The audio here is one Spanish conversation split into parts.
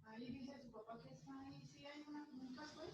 Ahí dice su papá que está ahí, sí hay un casco ahí.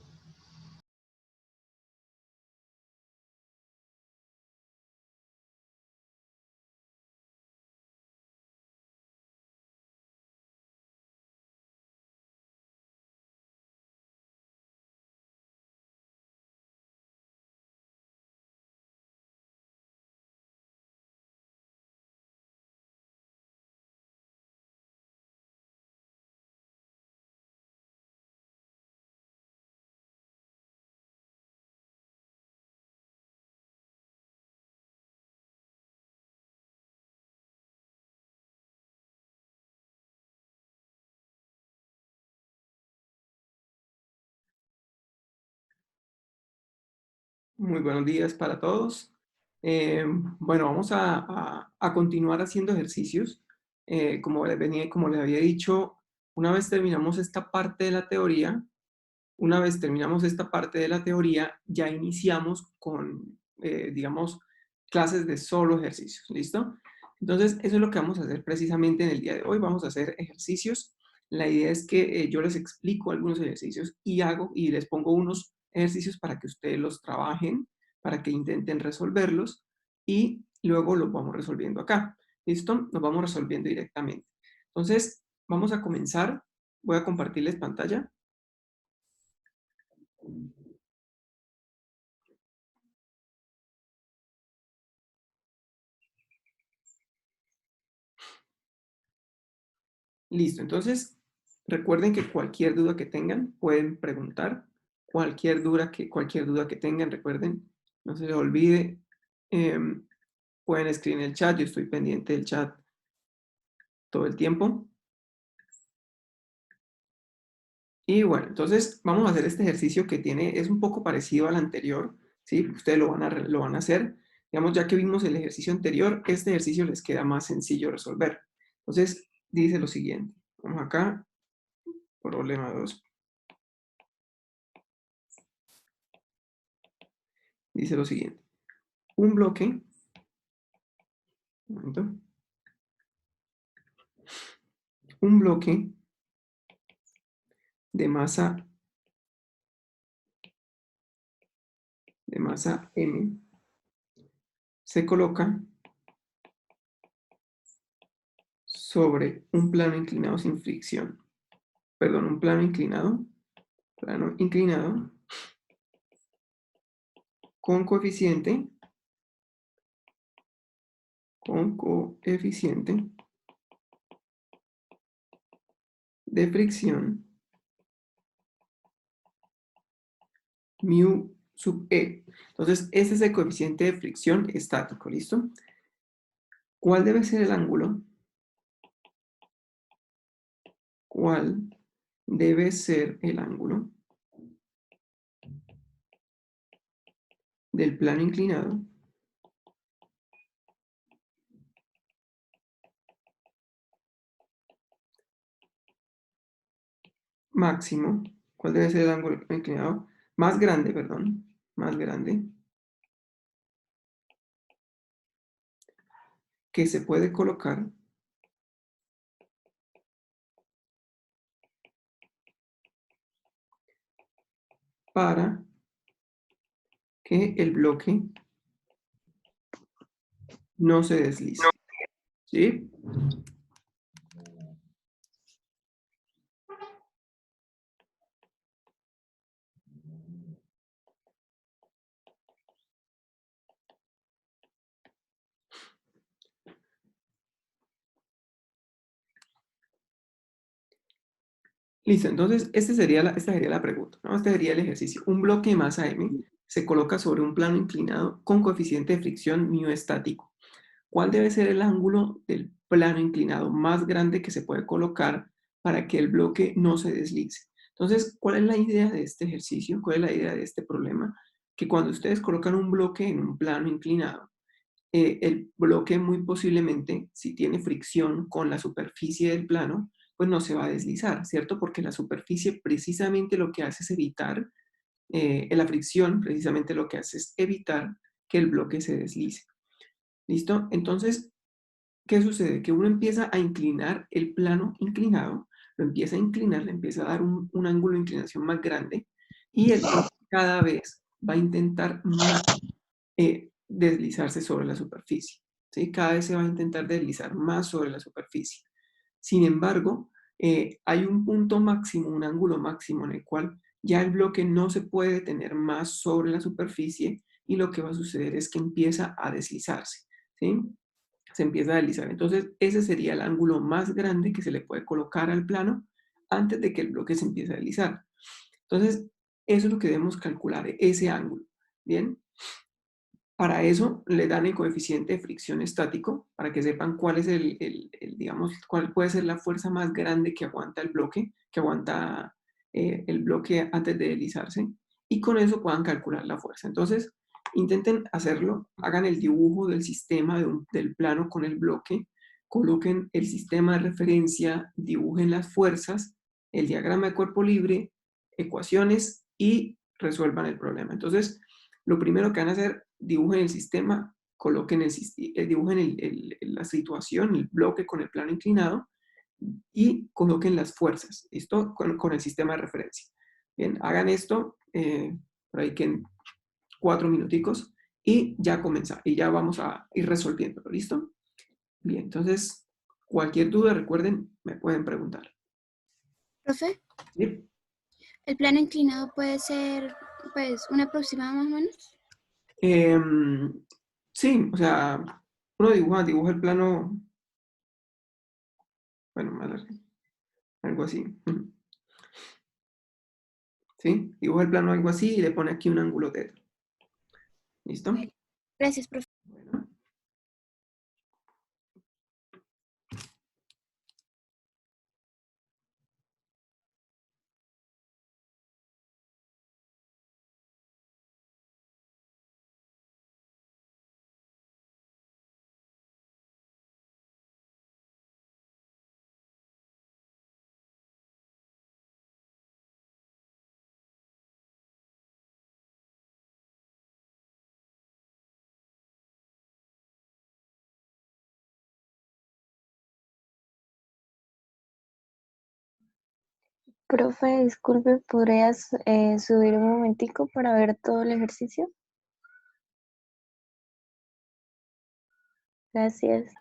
Muy buenos días para todos. Bueno, vamos a continuar haciendo ejercicios. Como les había dicho, una vez terminamos esta parte de la teoría, ya iniciamos con, digamos, clases de solo ejercicios, ¿listo? Entonces, eso es lo que vamos a hacer precisamente en el día de hoy. Vamos a hacer ejercicios. La idea es que yo les explico algunos ejercicios y les pongo unos ejercicios para que ustedes los trabajen, para que intenten resolverlos y luego los vamos resolviendo acá. ¿Listo? Los vamos resolviendo directamente. Entonces, vamos a comenzar. Voy a compartirles pantalla. Listo, entonces recuerden que cualquier duda que tengan pueden preguntar, cualquier duda que tengan, recuerden, no se les olvide, em, pueden escribir en el chat, yo estoy pendiente del chat todo el tiempo. Y bueno, entonces vamos a hacer este ejercicio que es un poco parecido al anterior, ¿sí? Ustedes lo van a hacer. Digamos, ya que vimos el ejercicio anterior, este ejercicio les queda más sencillo resolver. Entonces, dice lo siguiente. Vamos acá, problema 2. Dice lo siguiente. Un bloque, un momento, un bloque de masa M se coloca sobre un plano inclinado sin fricción. Perdón, un plano inclinado con coeficiente de fricción mu sub E. Entonces, este es el coeficiente de fricción estático, ¿listo? ¿Cuál debe ser el ángulo? ¿Cuál debe ser el ángulo del plano inclinado máximo? ¿Cuál debe ser el ángulo inclinado más grande, perdón, más grande que se puede colocar para que el bloque no se deslice? ¿Sí? Listo, entonces esta sería la pregunta, ¿no? Este sería el ejercicio. Un bloque de masa M se coloca sobre un plano inclinado con coeficiente de fricción μ estático. ¿Cuál debe ser el ángulo del plano inclinado más grande que se puede colocar para que el bloque no se deslice? Entonces, ¿cuál es la idea de este ejercicio? ¿Cuál es la idea de este problema? Que cuando ustedes colocan un bloque en un plano inclinado, el bloque muy posiblemente, si tiene fricción con la superficie del plano, pues no se va a deslizar, ¿cierto? Porque la superficie precisamente lo que hace es evitar, la fricción precisamente lo que hace es evitar que el bloque se deslice. ¿Listo? Entonces, ¿qué sucede? Que uno empieza a inclinar el plano inclinado, lo empieza a inclinar, le empieza a dar un ángulo de inclinación más grande y el bloque cada vez va a intentar más deslizarse sobre la superficie, ¿sí? Cada vez se va a intentar deslizar más sobre la superficie. Sin embargo, hay un punto máximo, un ángulo máximo en el cual ya el bloque no se puede detener más sobre la superficie y lo que va a suceder es que empieza a deslizarse, ¿sí? Se empieza a deslizar. Entonces, ese sería el ángulo más grande que se le puede colocar al plano antes de que el bloque se empiece a deslizar. Entonces, eso es lo que debemos calcular, ese ángulo. Bien, para eso le dan el coeficiente de fricción estático, para que sepan cuál es digamos, cuál puede ser la fuerza más grande que aguanta el bloque, que aguanta el bloque antes de deslizarse, y con eso puedan calcular la fuerza. Entonces, intenten hacerlo, hagan el dibujo del sistema del plano con el bloque, coloquen el sistema de referencia, dibujen las fuerzas, el diagrama de cuerpo libre, ecuaciones y resuelvan el problema. Entonces, lo primero que van a hacer, dibujen el sistema, coloquen dibujen la situación, el bloque con el plano inclinado y coloquen las fuerzas, ¿listo? Con el sistema de referencia. Bien, hagan esto por ahí que en 4 minuticos y ya comenzar, y ya vamos a ir resolviéndolo, ¿listo? Bien, entonces, cualquier duda, recuerden, me pueden preguntar. Profe, ¿Sí? ¿el plano inclinado puede ser, pues, un aproximado más o menos? Em, sí, o sea, uno dibuja el plano, bueno, algo así. ¿Sí? Dibuja el plano algo así y le pone aquí un ángulo θ. ¿Listo? Vale. Gracias, profe. Bueno. Profe, disculpe, ¿podrías subir un momentico para ver todo el ejercicio? Gracias.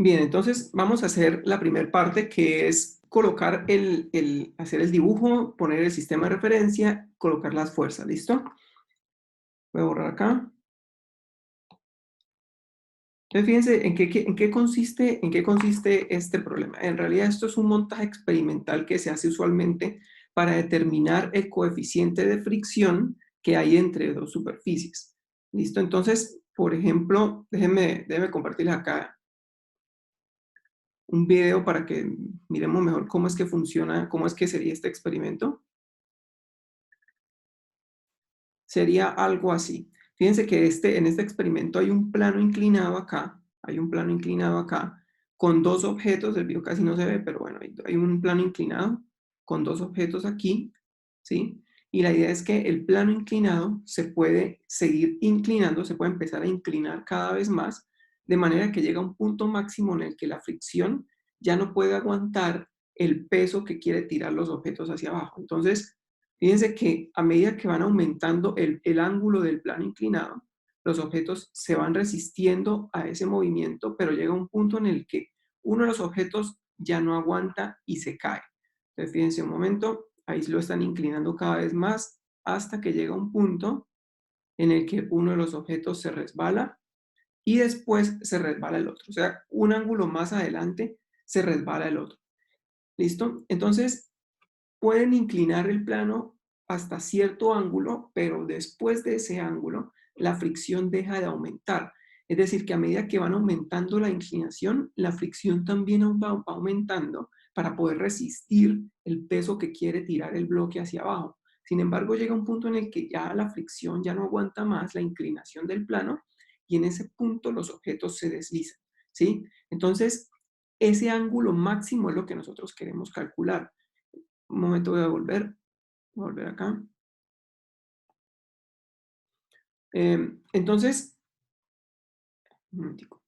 Bien, entonces vamos a hacer la primera parte, que es colocar hacer el dibujo, poner el sistema de referencia, colocar las fuerzas, ¿listo? Voy a borrar acá. Entonces, fíjense en qué consiste este problema. En realidad, esto es un montaje experimental que se hace usualmente para determinar el coeficiente de fricción que hay entre dos superficies. ¿Listo? Entonces, por ejemplo, déjenme compartirles acá un video para que miremos mejor cómo es que funciona, cómo es que sería este experimento. Sería algo así. Fíjense que en este experimento hay un plano inclinado acá, con dos objetos, el video casi no se ve, pero bueno, hay un plano inclinado con dos objetos aquí, ¿sí? Y la idea es que el plano inclinado se puede seguir inclinando, se puede empezar a inclinar cada vez más, de manera que llega a un punto máximo en el que la fricción ya no puede aguantar el peso que quiere tirar los objetos hacia abajo. Entonces, fíjense que a medida que van aumentando el ángulo del plano inclinado, los objetos se van resistiendo a ese movimiento, pero llega un punto en el que uno de los objetos ya no aguanta y se cae. Entonces, fíjense un momento, ahí lo están inclinando cada vez más hasta que llega un punto en el que uno de los objetos se resbala y después se resbala el otro. O sea, un ángulo más adelante se resbala el otro. ¿Listo? Entonces, pueden inclinar el plano hasta cierto ángulo, pero después de ese ángulo, la fricción deja de aumentar. Es decir, que a medida que van aumentando la inclinación, la fricción también va aumentando para poder resistir el peso que quiere tirar el bloque hacia abajo. Sin embargo, llega un punto en el que ya la fricción ya no aguanta más la inclinación del plano y en ese punto los objetos se deslizan, ¿sí? Entonces, ese ángulo máximo es lo que nosotros queremos calcular. Un momento, voy a volver acá. Entonces, un momentico.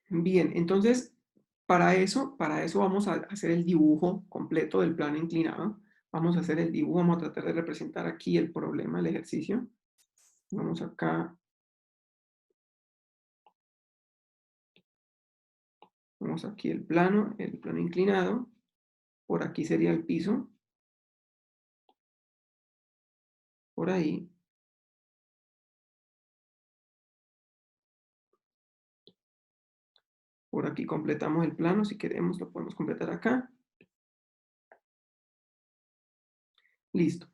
Bien, entonces, para eso vamos a hacer el dibujo completo del plano inclinado. Vamos a hacer el dibujo, vamos a tratar de representar aquí el problema, el ejercicio. Vamos acá. Vamos aquí el plano inclinado. Por aquí sería el piso. Por ahí. Por aquí completamos el plano. Si queremos, lo podemos completar acá. Listo.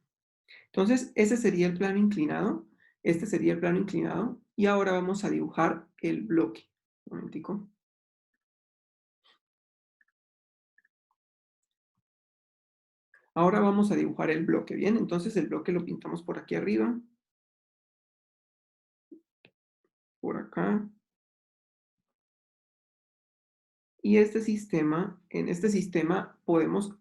Entonces, ese sería el plano inclinado. Este sería el plano inclinado. Y ahora vamos a dibujar el bloque. Un momentico. Ahora vamos a dibujar el bloque. Bien, entonces el bloque lo pintamos por aquí arriba. Por acá. Y en este sistema podemos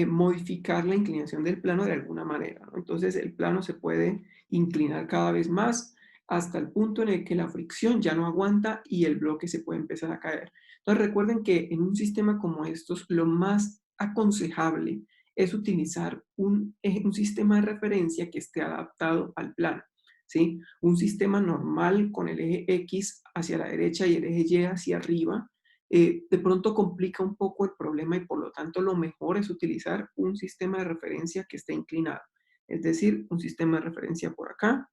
modificar la inclinación del plano de alguna manera, ¿no? Entonces el plano se puede inclinar cada vez más hasta el punto en el que la fricción ya no aguanta y el bloque se puede empezar a caer. Entonces recuerden que en un sistema como estos, lo más aconsejable es utilizar un sistema de referencia que esté adaptado al plano, ¿sí? Un sistema normal con el eje X hacia la derecha y el eje Y hacia arriba, de pronto complica un poco el problema y por lo tanto lo mejor es utilizar un sistema de referencia que esté inclinado. Es decir, un sistema de referencia por acá,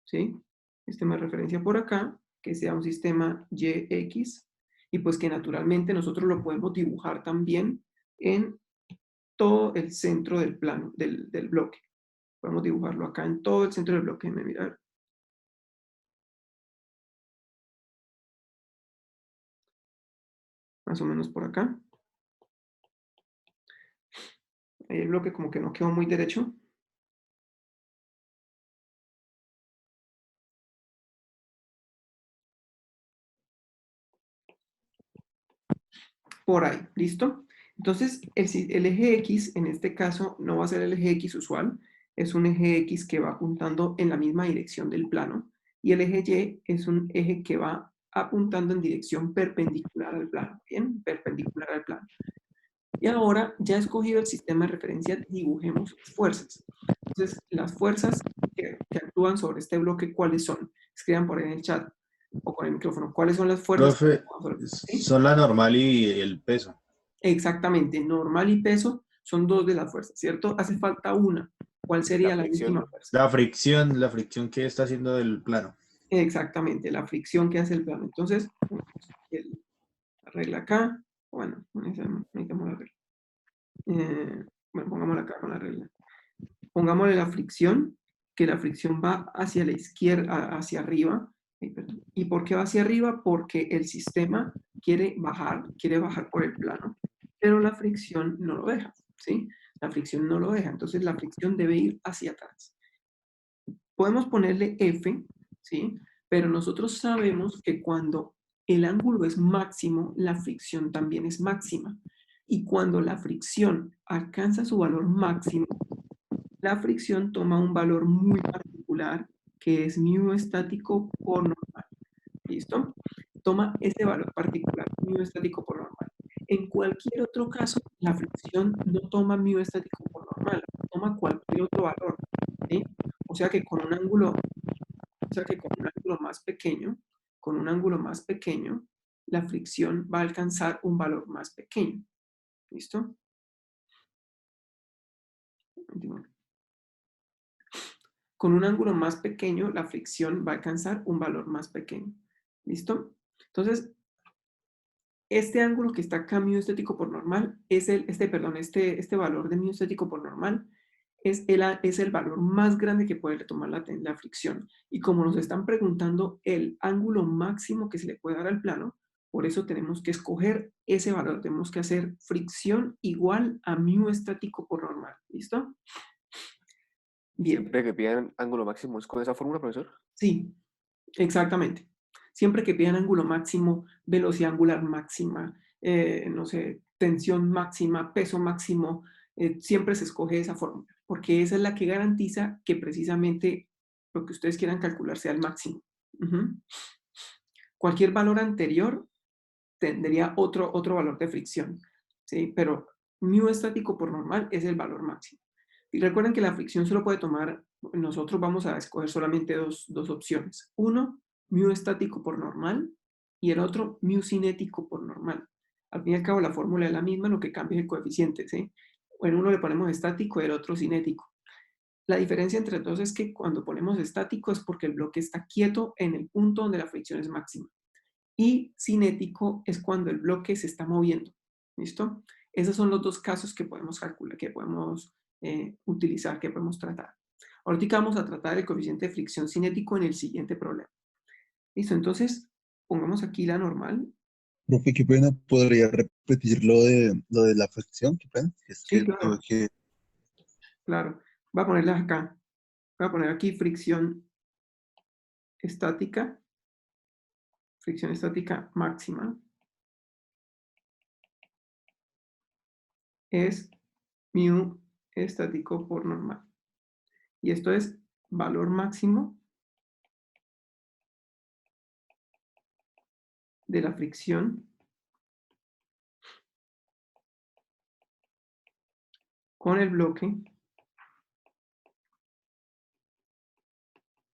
¿sí? Sistema de referencia por acá, que sea un sistema YX, y pues que naturalmente nosotros lo podemos dibujar también en todo el centro del plano, del bloque. Podemos dibujarlo acá en todo el centro del bloque. Déjenme mirar. Más o menos por acá. Ahí el bloque como que no quedó muy derecho. Por ahí, ¿listo? Entonces, el eje X en este caso no va a ser el eje X usual, es un eje X que va apuntando en la misma dirección del plano, y el eje Y es un eje que va apuntando en dirección perpendicular al plano, ¿bien? Perpendicular al plano. Y ahora, ya escogido el sistema de referencia, dibujemos fuerzas. Entonces, las fuerzas que actúan sobre este bloque, ¿cuáles son? Escriban por ahí en el chat o con el micrófono. ¿Cuáles son las fuerzas? Profe, ¿Sí? son la normal y el peso. Exactamente, normal y peso son dos de las fuerzas, ¿cierto? Hace falta una. ¿Cuál sería la fricción. última fuerza? La fricción que está haciendo del plano. Exactamente, la fricción que hace el plano. Entonces, la regla acá, bueno, necesitamos la regla. Bueno, pongámosla acá con la regla. Pongámosle la fricción, que la fricción va hacia la izquierda, hacia arriba. ¿Y por qué va hacia arriba? Porque el sistema quiere bajar por el plano, pero la fricción no lo deja, ¿sí? La fricción no lo deja, entonces la fricción debe ir hacia atrás. Podemos ponerle F, ¿sí? Pero nosotros sabemos que cuando el ángulo es máximo, la fricción también es máxima. Y cuando la fricción alcanza su valor máximo, la fricción toma un valor muy particular, que es mu estático por normal. ¿Listo? Toma ese valor particular, mu estático por normal. En cualquier otro caso, la fricción no toma mu estático por normal, toma cualquier otro valor. ¿Sí? O sea que con un ángulo más pequeño, la fricción va a alcanzar un valor más pequeño. ¿Listo? Con un ángulo más pequeño, la fricción va a alcanzar un valor más pequeño. ¿Listo? Entonces, este ángulo que está acá, mu estático por normal, este valor de mu estático por normal es el valor más grande que puede tomar la fricción. Y como nos están preguntando el ángulo máximo que se le puede dar al plano, por eso tenemos que escoger ese valor. Tenemos que hacer fricción igual a mu estático por normal. ¿Listo? Bien. Siempre que pidan ángulo máximo, ¿es con esa fórmula, profesor? Sí, exactamente. Siempre que pidan ángulo máximo, velocidad angular máxima, no sé, tensión máxima, peso máximo, siempre se escoge esa fórmula, porque esa es la que garantiza que precisamente lo que ustedes quieran calcular sea el máximo. Cualquier valor anterior tendría otro valor de fricción, ¿sí? Pero mu estático por normal es el valor máximo. Y recuerden que la fricción solo puede tomar, nosotros vamos a escoger solamente dos opciones. Uno, mu estático por normal, y el otro, mu cinético por normal. Al fin y al cabo, la fórmula es la misma, lo que cambia es el coeficiente, ¿sí? En uno le ponemos estático y el otro cinético. La diferencia entre dos es que cuando ponemos estático es porque el bloque está quieto en el punto donde la fricción es máxima. Y cinético es cuando el bloque se está moviendo. ¿Listo? Esos son los dos casos que podemos calcular, que podemos utilizar, que podemos tratar. Ahorita vamos a tratar el coeficiente de fricción cinético en el siguiente problema. ¿Listo? Entonces, pongamos aquí la normal. Profe, qué pena, ¿podría repetir lo de la fricción? Qué pena. Es Sí, que claro. tengo que... Claro. Voy a ponerla acá. Voy a poner aquí fricción estática máxima es mu estático por normal. Y esto es valor máximo de la fricción con el bloque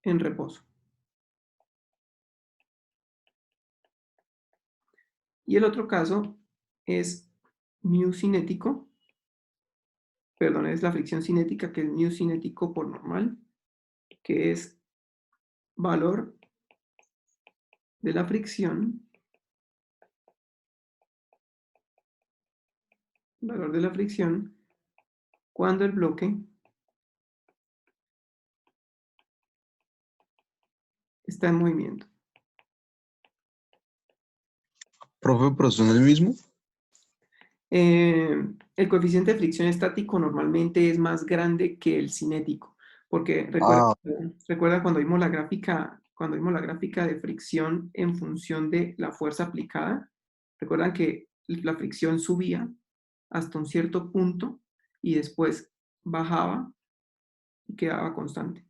en reposo. Y el otro caso es mu cinético, perdón, es la fricción cinética, que es mu cinético por normal, que es valor de la fricción, cuando el bloque está en movimiento. Profe, ¿pero son el mismo? El coeficiente de fricción estático normalmente es más grande que el cinético, porque recuerda cuando vimos la gráfica de fricción en función de la fuerza aplicada, recuerdan que la fricción subía hasta un cierto punto y después bajaba y quedaba constante.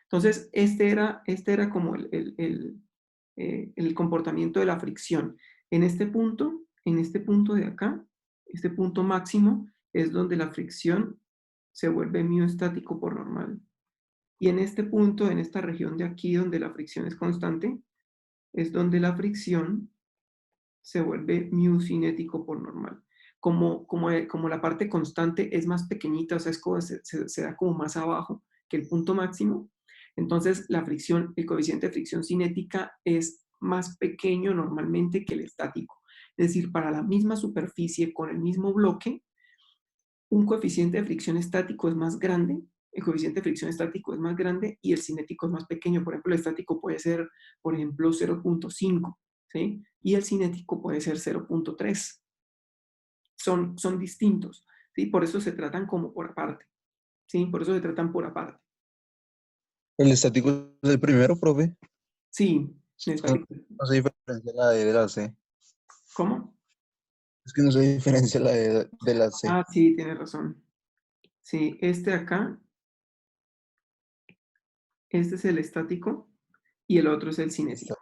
Entonces, este era como el comportamiento de la fricción. En este punto de acá, este punto máximo es donde la fricción se vuelve mu estático por normal. Y en este punto, en esta región de aquí donde la fricción es constante, es donde la fricción se vuelve mu cinético por normal. Como la parte constante es más pequeñita, o sea, se da como más abajo que el punto máximo, entonces la fricción, el coeficiente de fricción cinética es más pequeño normalmente que el estático. Es decir, para la misma superficie con el mismo bloque, un coeficiente de fricción estático es más grande, el coeficiente de fricción estático es más grande y el cinético es más pequeño. Por ejemplo, el estático puede ser, por ejemplo, 0.5, ¿sí? Y el cinético puede ser 0.3. Son distintos, ¿sí? Por eso se tratan como por aparte, ¿sí? Por eso se tratan por aparte. El estático es el primero, profe. Sí, el No, estático. no se diferencia la E de la C. ¿Cómo? Es que no se diferencia la E de la C. Ah, sí, tienes razón. Sí, este acá, este es el estático y el otro es el cinético.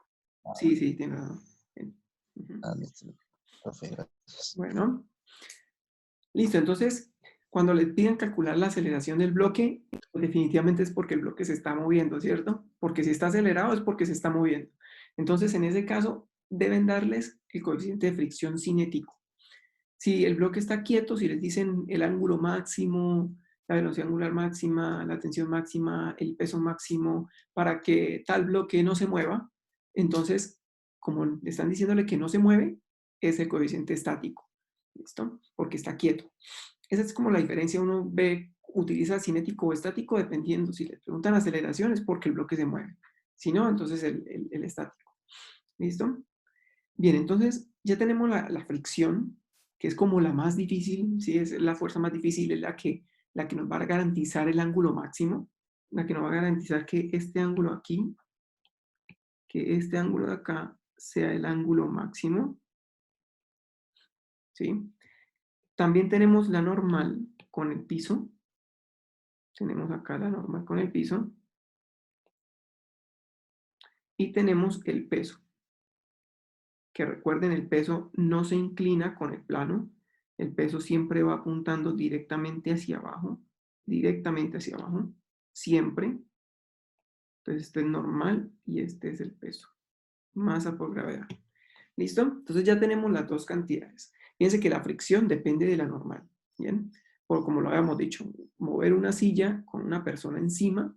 Sí, sí, tienes razón. Bien. Ujú. Listo, profe, gracias. Bueno, listo. Entonces, cuando les piden calcular la aceleración del bloque, pues definitivamente es porque el bloque se está moviendo, ¿cierto? Porque si está acelerado es porque se está moviendo. Entonces, en ese caso, deben darles el coeficiente de fricción cinético. Si el bloque está quieto, si les dicen el ángulo máximo, la velocidad angular máxima, la tensión máxima, el peso máximo, para que tal bloque no se mueva, entonces, como le están diciéndole que no se mueve, es el coeficiente estático. ¿Listo? Porque está quieto. Esa es como la diferencia. Uno ve, utiliza cinético o estático dependiendo. Si le preguntan aceleración es porque el bloque se mueve. Si no, entonces el estático. ¿Listo? Bien, entonces ya tenemos la fricción, que es como la más difícil, ¿sí? Es la fuerza más difícil, es la que nos va a garantizar el ángulo máximo, la que nos va a garantizar que este ángulo aquí, que este ángulo de acá sea el ángulo máximo, ¿sí? También tenemos la normal con el piso. Tenemos acá la normal con el piso. Y tenemos el peso. Que recuerden, el peso no se inclina con el plano. El peso siempre va apuntando directamente hacia abajo. Directamente hacia abajo. Siempre. Entonces este es normal y este es el peso. Masa por gravedad. ¿Listo? Entonces ya tenemos las dos cantidades. Fíjense que la fricción depende de la normal. ¿Bien? Por como lo habíamos dicho, mover una silla con una persona encima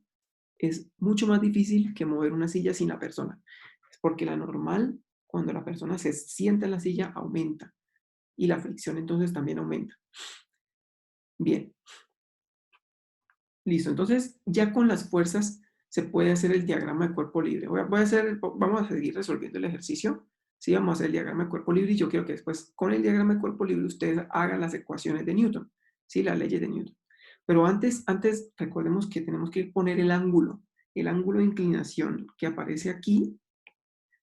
es mucho más difícil que mover una silla sin la persona. Es porque la normal, cuando la persona se sienta en la silla, aumenta. Y la fricción entonces también aumenta. Bien. Listo. Entonces, ya con las fuerzas se puede hacer el diagrama de cuerpo libre. Vamos a seguir resolviendo el ejercicio. Sí, vamos a hacer el diagrama de cuerpo libre y yo quiero que después con el diagrama de cuerpo libre ustedes hagan las ecuaciones de Newton. Sí, las leyes de Newton. Pero antes recordemos que tenemos que poner el ángulo de inclinación que aparece aquí,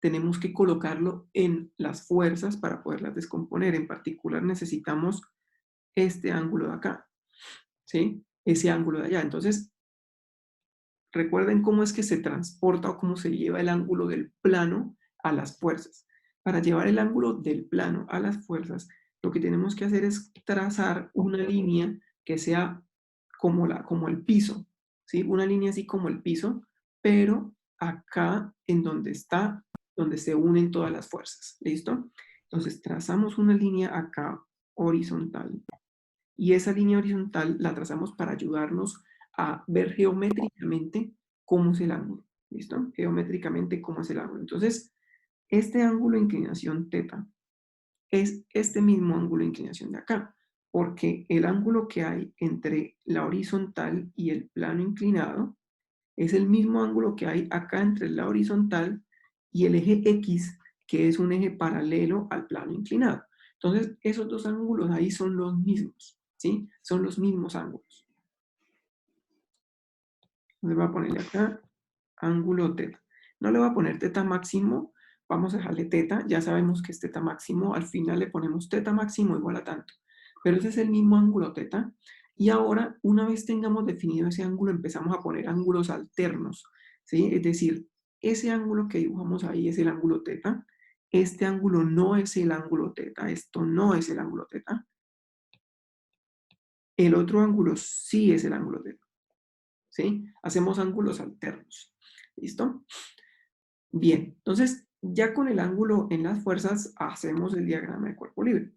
tenemos que colocarlo en las fuerzas para poderlas descomponer. En particular necesitamos este ángulo de acá, ¿sí? Ese ángulo de allá. Entonces, recuerden cómo es que se transporta o cómo se lleva el ángulo del plano a las fuerzas. Para llevar el ángulo del plano a las fuerzas, lo que tenemos que hacer es trazar una línea que sea como el piso, ¿sí? Una línea así como el piso, pero acá en donde se unen todas las fuerzas, ¿listo? Entonces trazamos una línea acá horizontal y esa línea horizontal la trazamos para ayudarnos a ver geométricamente cómo es el ángulo, ¿listo? Geométricamente cómo es el ángulo. Entonces, este ángulo de inclinación θ es este mismo ángulo de inclinación de acá, porque el ángulo que hay entre la horizontal y el plano inclinado es el mismo ángulo que hay acá entre la horizontal y el eje X, que es un eje paralelo al plano inclinado. Entonces, esos dos ángulos ahí son los mismos, ¿sí? Son los mismos ángulos. Entonces voy a ponerle acá ángulo θ. No le voy a poner θ máximo, vamos a dejarle θ, ya sabemos que es θ máximo, al final le ponemos θ máximo igual a tanto. Pero ese es el mismo ángulo θ. Y ahora, una vez tengamos definido ese ángulo, empezamos a poner ángulos alternos, ¿sí? Es decir, ese ángulo que dibujamos ahí es el ángulo θ. Este ángulo no es el ángulo θ, esto no es el ángulo θ. El otro ángulo sí es el ángulo θ. ¿sí? Hacemos ángulos alternos. ¿Listo? Bien, entonces ya con el ángulo en las fuerzas hacemos el diagrama de cuerpo libre.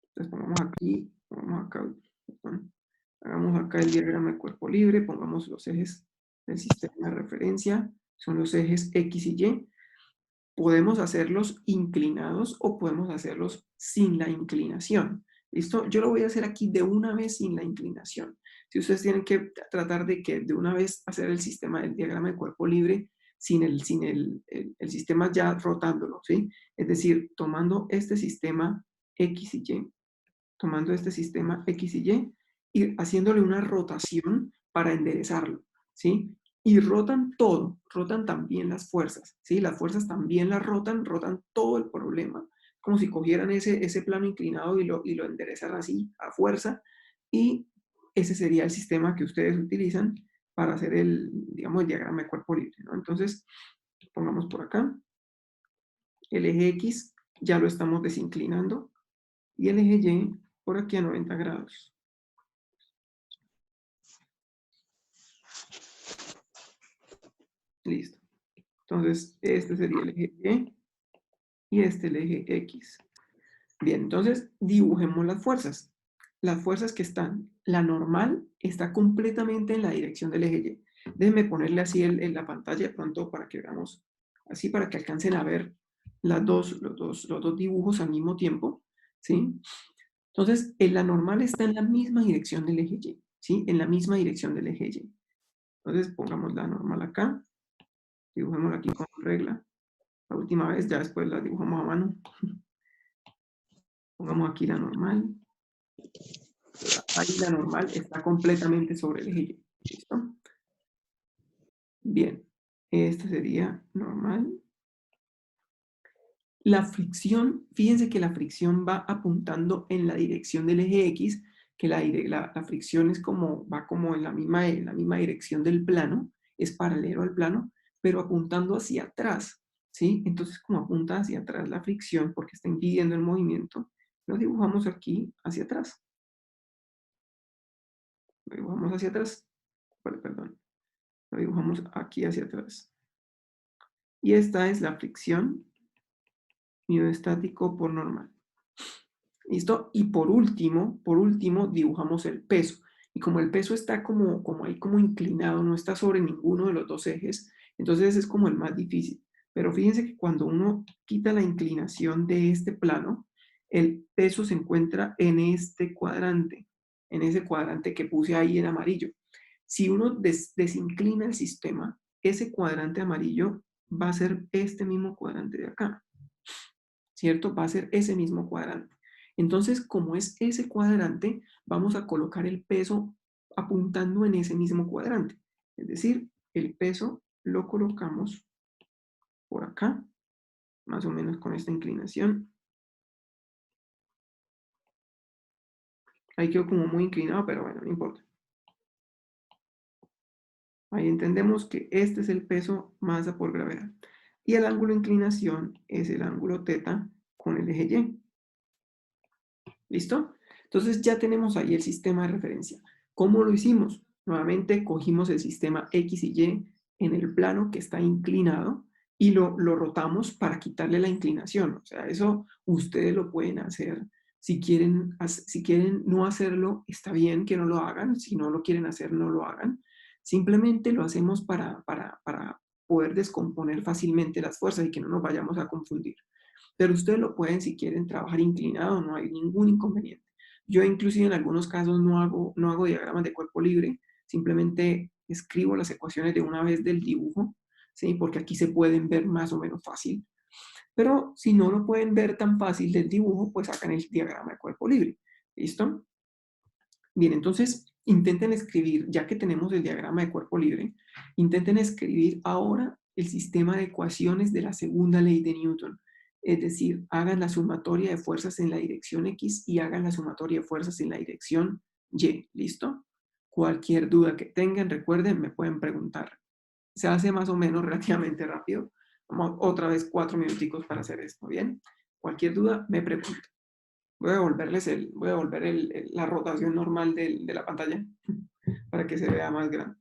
Entonces pongamos aquí, pongamos acá, perdón, hagamos acá el diagrama de cuerpo libre, pongamos los ejes del sistema de referencia, son los ejes X y Y. Podemos hacerlos inclinados o podemos hacerlos sin la inclinación. ¿Listo? Yo lo voy a hacer aquí de una vez sin la inclinación. Si ustedes tienen que tratar de que de una vez hacer el sistema del diagrama de cuerpo libre sin el sistema ya rotándolo, ¿sí? Es decir, tomando este sistema X y Y, tomando este sistema X y y haciéndole una rotación para enderezarlo, ¿sí? Y rotan todo, rotan también las fuerzas, ¿sí? Las fuerzas también las rotan, rotan todo el problema, como si cogieran ese plano inclinado y lo enderezaran así, a fuerza, y ese sería el sistema que ustedes utilizan para hacer digamos, el diagrama de cuerpo libre, ¿no? Entonces, pongamos por acá, el eje X ya lo estamos desinclinando, y el eje Y por aquí a 90 grados. Listo. Entonces, este sería el eje Y y este el eje X. Bien, entonces dibujemos las fuerzas. Las fuerzas que están, la normal está completamente en la dirección del eje Y. Déjenme ponerle así en la pantalla de pronto para que veamos, así para que alcancen a ver los dos dibujos al mismo tiempo, ¿sí? Entonces, la normal está en la misma dirección del eje Y, ¿sí? En la misma dirección del eje Y. Entonces, pongamos la normal acá, dibujémosla aquí con regla. La última vez, ya después la dibujamos a mano. Pongamos aquí la normal. Ahí la normal está completamente sobre el eje Y. ¿Listo? Bien, esta sería normal. La fricción, fíjense que la fricción va apuntando en la dirección del eje X, que la fricción es como, va como en la misma dirección del plano, es paralelo al plano, pero apuntando hacia atrás, ¿sí? Entonces, como apunta hacia atrás la fricción, porque está impidiendo el movimiento, lo dibujamos aquí hacia atrás. Lo dibujamos hacia atrás. Vale, perdón. Lo dibujamos aquí hacia atrás. Y esta es la fricción mioestático por normal. ¿Listo? Y por último, dibujamos el peso. Y como el peso está como ahí como inclinado, no está sobre ninguno de los dos ejes, entonces es como el más difícil. Pero fíjense que cuando uno quita la inclinación de este plano, el peso se encuentra en este cuadrante, en ese cuadrante que puse ahí en amarillo. Si uno desinclina el sistema, ese cuadrante amarillo va a ser este mismo cuadrante de acá, ¿cierto? Va a ser ese mismo cuadrante. Entonces, como es ese cuadrante, vamos a colocar el peso apuntando en ese mismo cuadrante. Es decir, el peso lo colocamos por acá, más o menos con esta inclinación. Ahí quedó como muy inclinado, pero bueno, no importa. Ahí entendemos que este es el peso masa por gravedad. Y el ángulo de inclinación es el ángulo θ con el eje Y. ¿Listo? Entonces ya tenemos ahí el sistema de referencia. ¿Cómo lo hicimos? Nuevamente cogimos el sistema X y Y en el plano que está inclinado y lo rotamos para quitarle la inclinación. O sea, eso ustedes lo pueden hacer. Si quieren no hacerlo, está bien que no lo hagan. Si no lo quieren hacer, no lo hagan. Simplemente lo hacemos para poder descomponer fácilmente las fuerzas y que no nos vayamos a confundir. Pero ustedes lo pueden, si quieren, trabajar inclinado, no hay ningún inconveniente. Yo inclusive en algunos casos no hago diagramas de cuerpo libre, simplemente escribo las ecuaciones de una vez del dibujo, ¿sí? Porque aquí se pueden ver más o menos fácil. Pero si no lo pueden ver tan fácil del dibujo, pues hagan el diagrama de cuerpo libre. ¿Listo? Bien, entonces intenten escribir, ya que tenemos el diagrama de cuerpo libre, intenten escribir ahora el sistema de ecuaciones de la segunda ley de Newton. Es decir, hagan la sumatoria de fuerzas en la dirección X y hagan la sumatoria de fuerzas en la dirección Y. ¿Listo? Cualquier duda que tengan, recuerden, me pueden preguntar. Se hace más o menos relativamente rápido. Vamos otra vez 4 minuticos para hacer esto, ¿bien? Cualquier duda, me preguntan. Voy a devolver la rotación normal de la pantalla para que se vea más grande.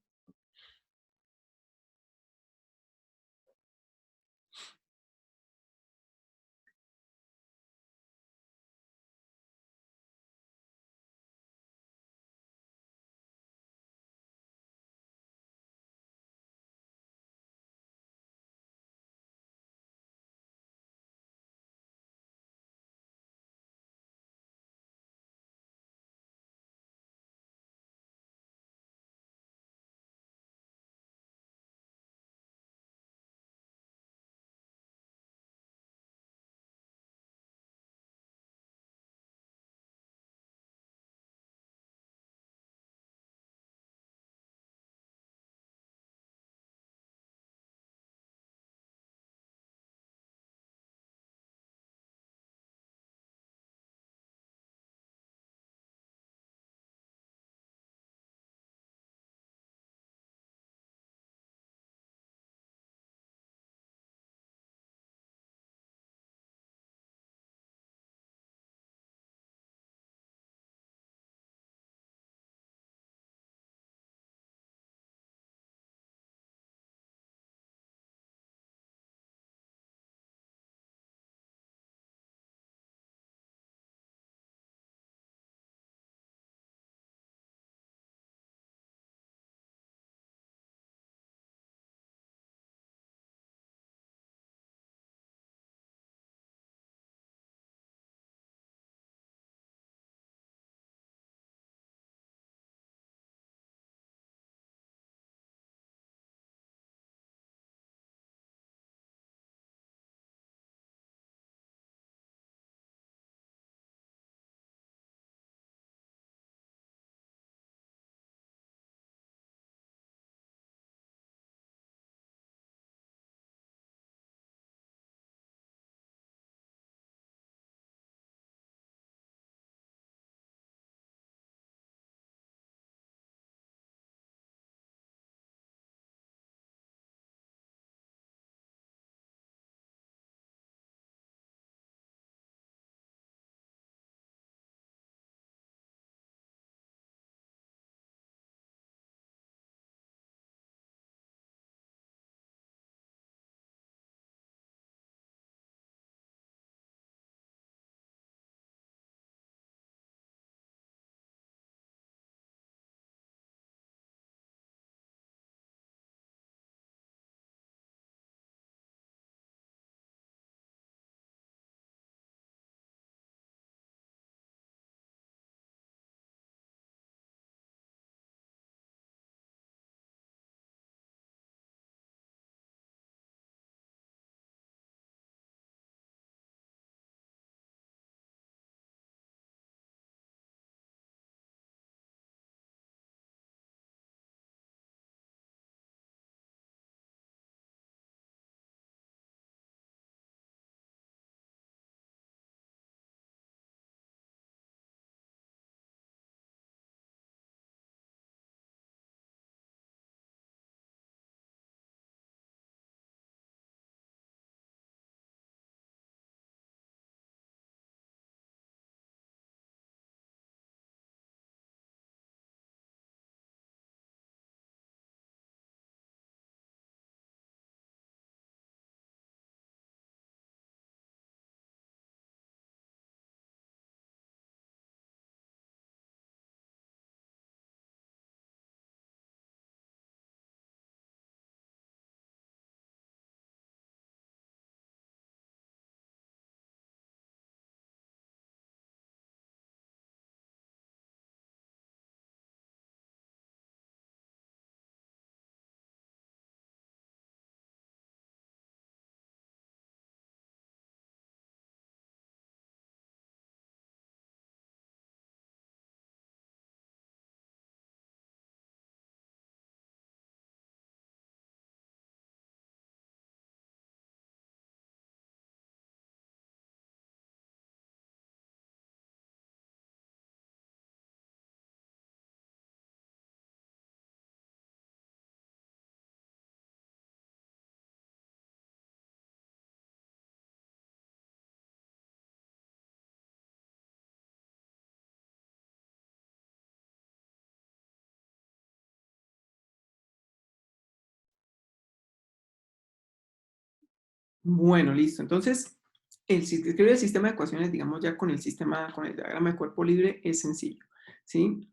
Bueno, listo. Entonces, escribir el sistema de ecuaciones, digamos, ya con el diagrama de cuerpo libre es sencillo, ¿sí?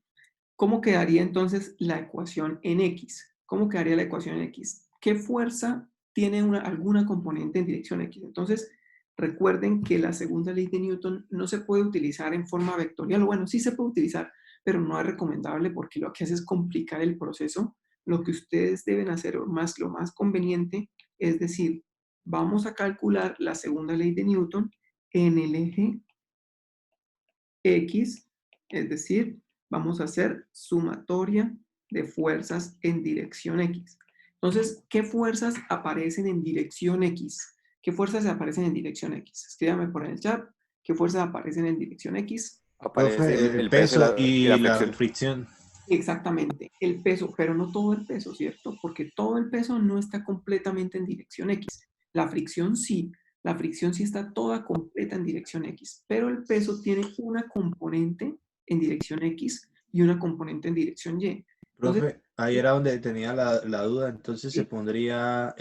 ¿Cómo quedaría entonces la ecuación en X? ¿Cómo quedaría la ecuación en X? ¿Qué fuerza tiene alguna componente en dirección X? Entonces, recuerden que la segunda ley de Newton no se puede utilizar en forma vectorial. Bueno, sí se puede utilizar, pero no es recomendable porque lo que hace es complicar el proceso. Lo que ustedes deben hacer, lo más conveniente, es decir, vamos a calcular la segunda ley de Newton en el eje X, es decir, vamos a hacer sumatoria de fuerzas en dirección X. Entonces, ¿qué fuerzas aparecen en dirección X? ¿Qué fuerzas aparecen en dirección X? Escríbame por el chat. ¿Qué fuerzas aparecen en dirección X? Aparece Profe, el el peso peso y y la la fricción. fricción. Exactamente, el peso, pero no todo el peso, ¿cierto? Porque todo el peso no está completamente en dirección X. La fricción sí está toda completa en dirección X, pero el peso tiene una componente en dirección X y una componente en dirección Y. Entonces, Profe, ahí era donde tenía la duda. Entonces se sí, pondría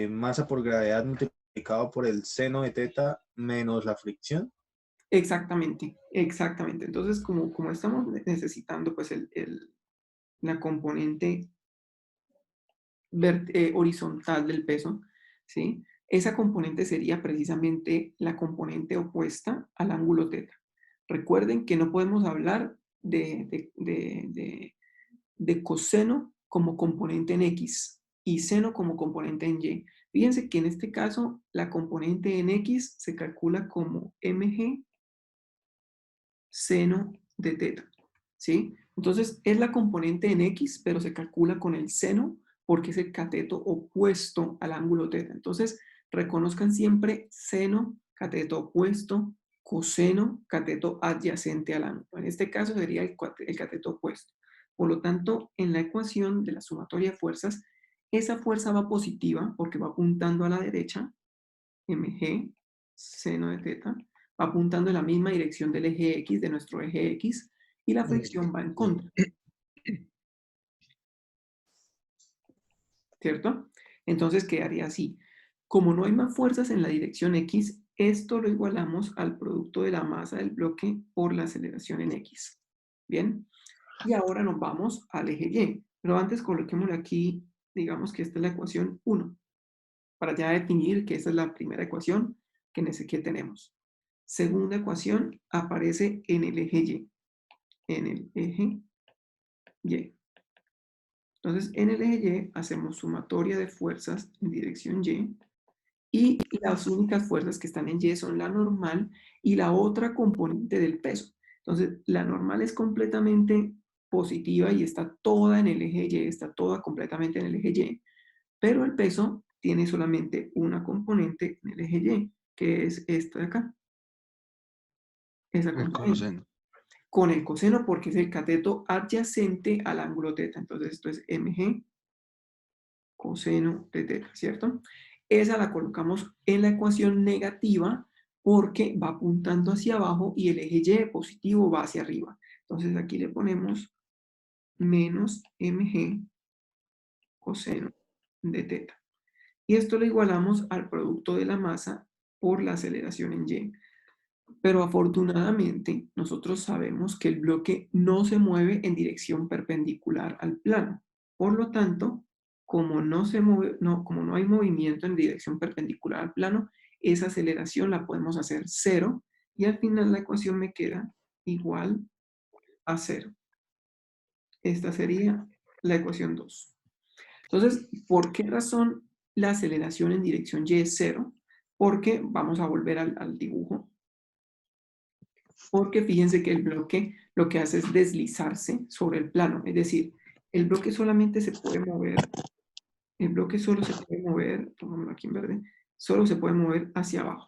masa por gravedad multiplicado por el seno de teta menos la fricción. exactamente, exactamente. Entonces, como estamos necesitando pues la componente horizontal del peso, ¿sí? Esa componente sería precisamente la componente opuesta al ángulo teta. Recuerden que no podemos hablar de coseno como componente en X y seno como componente en Y. Fíjense que en este caso la componente en X se calcula como mg seno de teta, ¿sí? Entonces es la componente en X, pero se calcula con el seno porque es el cateto opuesto al ángulo teta. Entonces reconozcan siempre seno, cateto opuesto, coseno, cateto adyacente al ángulo. En este caso sería el cateto opuesto. Por lo tanto, en la ecuación de la sumatoria de fuerzas, esa fuerza va positiva porque va apuntando a la derecha, mg, seno de teta, va apuntando en la misma dirección del eje X, de nuestro eje X, y la fricción va en contra, ¿cierto? Entonces quedaría así. Como no hay más fuerzas en la dirección X, esto lo igualamos al producto de la masa del bloque por la aceleración en X. ¿Bien? Y ahora nos vamos al eje Y. Pero antes coloquémosle aquí, digamos que esta es la ecuación 1, para ya definir que esta es la primera ecuación que tenemos. Segunda ecuación aparece en el eje Y. En el eje Y. Entonces, en el eje Y hacemos sumatoria de fuerzas en dirección y las únicas fuerzas que están en Y son la normal y la otra componente del peso. Entonces, la normal es completamente positiva y está toda en el eje Y, está toda completamente en el eje Y, pero el peso tiene solamente una componente en el eje Y, que es esta de acá. Esa El componente. coseno. Con el coseno porque es el cateto adyacente al ángulo teta. Entonces esto es mg coseno de teta, ¿cierto? Esa la colocamos en la ecuación negativa porque va apuntando hacia abajo y el eje Y positivo va hacia arriba. Entonces aquí le ponemos menos mg coseno de teta. Y esto lo igualamos al producto de la masa por la aceleración en Y. Pero afortunadamente nosotros sabemos que el bloque no se mueve en dirección perpendicular al plano. Por lo tanto, como como no hay movimiento en dirección perpendicular al plano, esa aceleración la podemos hacer 0 y al final la ecuación me queda igual a 0. Esta sería la ecuación 2. Entonces, ¿por qué razón la aceleración en dirección Y es 0? Porque vamos a volver al dibujo. Porque fíjense que el bloque lo que hace es deslizarse sobre el plano, es decir, el bloque solamente se puede mover, el bloque solo se puede mover, pongámoslo aquí en verde, solo se puede mover hacia abajo,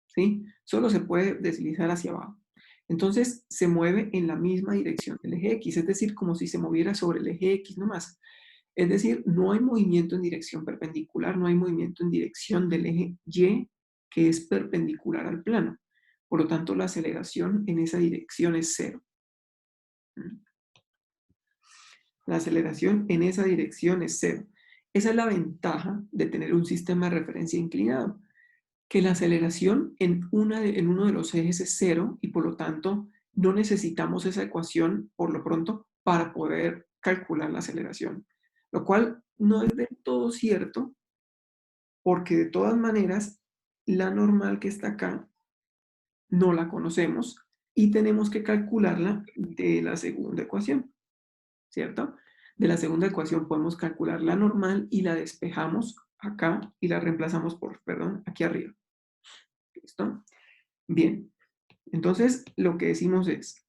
¿sí? Solo se puede deslizar hacia abajo. Entonces se mueve en la misma dirección del eje X, es decir, como si se moviera sobre el eje X nomás. Es decir, no hay movimiento en dirección perpendicular, no hay movimiento en dirección del eje Y que es perpendicular al plano. Por lo tanto, la aceleración en esa dirección es 0. La aceleración en esa dirección es 0. Esa es la ventaja de tener un sistema de referencia inclinado. que la aceleración en uno de los ejes es 0 y por lo tanto no necesitamos esa ecuación por lo pronto para poder calcular la aceleración. Lo cual no es del todo cierto porque de todas maneras la normal que está acá no la conocemos y tenemos que calcularla de la segunda ecuación, ¿cierto? De la segunda ecuación podemos calcular la normal y la despejamos acá y la reemplazamos por, perdón, aquí arriba. ¿Listo? Bien, entonces lo que decimos es,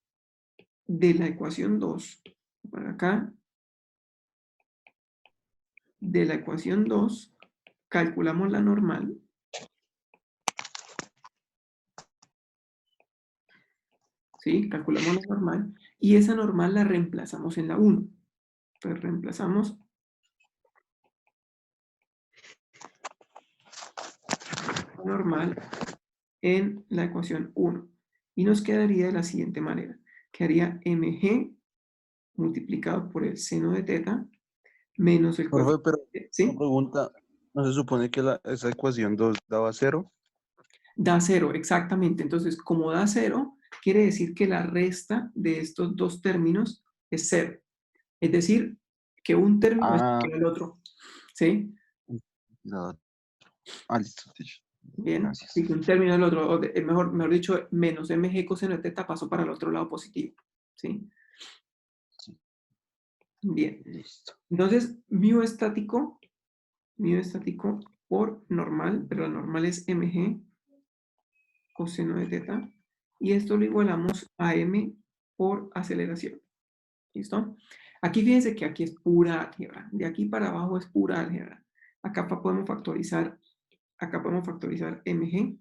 de la ecuación 2, para acá, de la ecuación 2, calculamos la normal. ¿Sí? Calculamos la normal y esa normal la reemplazamos en la 1. Entonces reemplazamos la normal en la ecuación 1 y nos quedaría de la siguiente manera. Quedaría mg multiplicado por el seno de teta menos el Profe, pero coeficiente, una ¿sí? pregunta, ¿no se supone que esa ecuación 2 daba 0? Da 0, exactamente. Entonces, como da 0, quiere decir que la resta de estos dos términos es 0. Es decir, que un término es Ah, igual al otro. ¿Sí? no. Listo, teacher. Bien. Gracias. Así que un término del otro, o mejor dicho, menos mg coseno de teta pasó para el otro lado positivo. ¿Sí? Sí. Bien. Listo. Entonces, mu estático por normal, pero la normal es mg coseno de teta, y esto lo igualamos a m por aceleración. ¿Listo? Aquí fíjense que aquí es pura álgebra. De aquí para abajo es pura álgebra. Acá podemos factorizar mg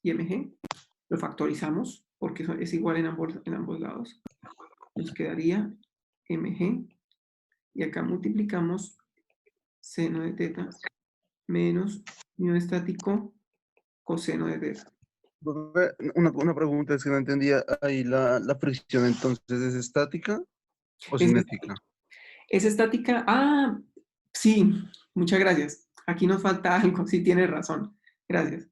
y mg. Lo factorizamos porque es igual en ambos lados. Nos quedaría mg y acá multiplicamos seno de teta menos mu estático coseno de teta. Profe, una pregunta, es que no entendía. Ahí la fricción entonces es estática o Es cinética. ¿Es estática? Ah, sí, muchas gracias. Aquí nos falta algo, sí tienes razón. Gracias.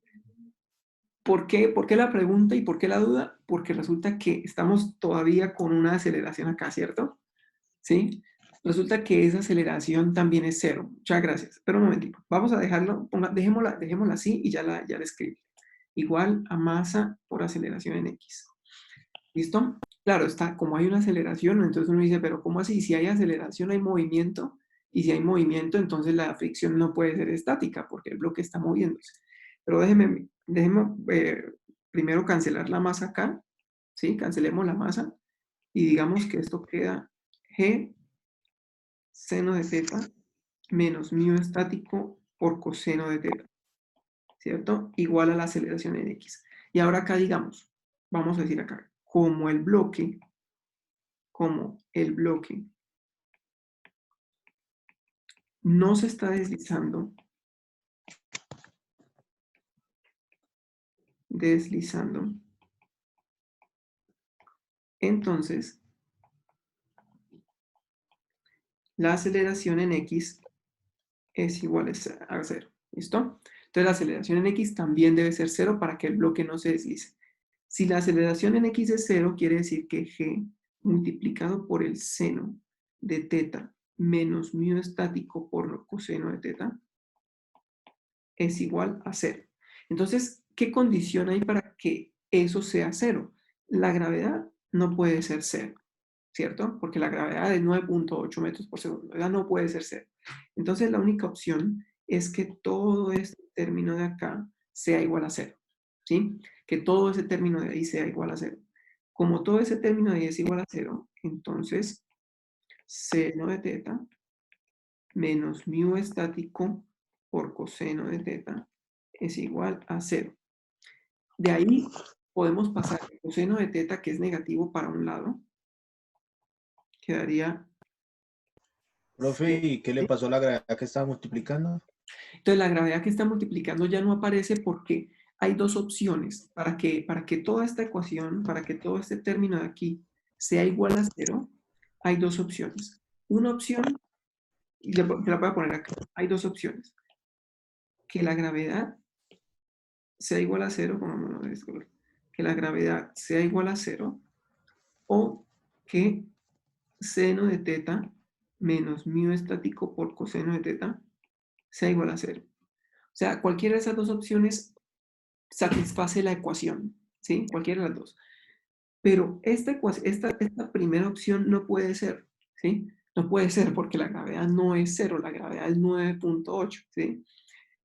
¿Por qué? ¿Por qué la pregunta y por qué la duda? Porque resulta que estamos todavía con una aceleración acá, ¿cierto? ¿Sí? Resulta que esa aceleración también es 0. Muchas gracias. Pero un momentito. Vamos a dejarlo, dejémosla así y ya la escribí. Igual a masa por aceleración en X. ¿Listo? Claro, está, como hay una aceleración, entonces uno dice, pero ¿cómo así? Si hay aceleración hay movimiento, y si hay movimiento, entonces la fricción no puede ser estática, porque el bloque está moviéndose. Pero déjeme primero cancelar la masa acá, ¿sí? Cancelemos la masa, y digamos que esto queda G seno de teta menos mu estático por coseno de teta, ¿cierto? Igual a la aceleración en X. Y ahora acá digamos, vamos a decir acá, como el bloque no se está deslizando, entonces la aceleración en X es igual a 0. ¿Listo? Entonces la aceleración en X también debe ser 0 para que el bloque no se deslice. Si la aceleración en X es 0, quiere decir que G multiplicado por el seno de teta menos mu estático por coseno de teta es igual a 0. Entonces, ¿qué condición hay para que eso sea 0? La gravedad no puede ser 0, ¿cierto? Porque la gravedad es 9.8 metros por segundo. ¿Verdad? No puede ser 0. Entonces, la única opción es que todo este término de acá sea igual a 0, ¿sí? Que todo ese término de ahí sea igual a 0. Como todo ese término de ahí es igual a 0, entonces seno de teta menos mu estático por coseno de teta es igual a 0. De ahí podemos pasar el coseno de teta, que es negativo para un lado, quedaría... Profe, ¿y qué le pasó a la gravedad que estaba multiplicando? Entonces la gravedad que está multiplicando ya no aparece porque hay dos opciones. Para que toda esta ecuación, para que todo este término de aquí sea igual a 0, hay dos opciones. Una opción, y te la voy a poner acá, hay dos opciones. Que la gravedad sea igual a 0, pongámoslo de este color, que la gravedad sea igual a 0, o que seno de teta menos mu estático por coseno de teta sea igual a 0. O sea, cualquiera de esas dos opciones satisface la ecuación, ¿sí? Cualquiera de las dos. Pero esta primera opción no puede ser, ¿sí? No puede ser porque la gravedad no es 0, la gravedad es 9.8, ¿sí?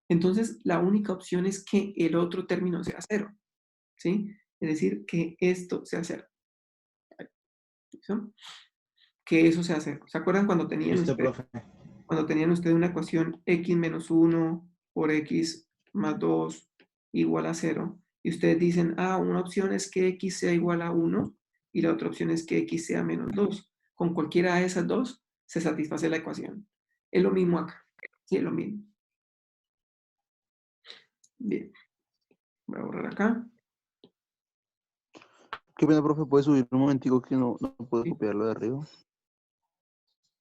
Entonces, la única opción es que el otro término sea 0, ¿sí? Es decir, que esto sea 0. ¿Listo? Que eso sea 0. ¿Se acuerdan cuando tenían Listo, ustedes? profe. Cuando tenían ustedes una ecuación x menos 1 por x más 2 igual a 0, y ustedes dicen, una opción es que x sea igual a 1 y la otra opción es que x sea menos 2. Con cualquiera de esas dos se satisface la ecuación. Es lo mismo acá. Sí, es lo mismo. Bien. Voy a borrar acá. Qué pena, profe, ¿puede subir un momentico que no puedo Sí. copiarlo de arriba?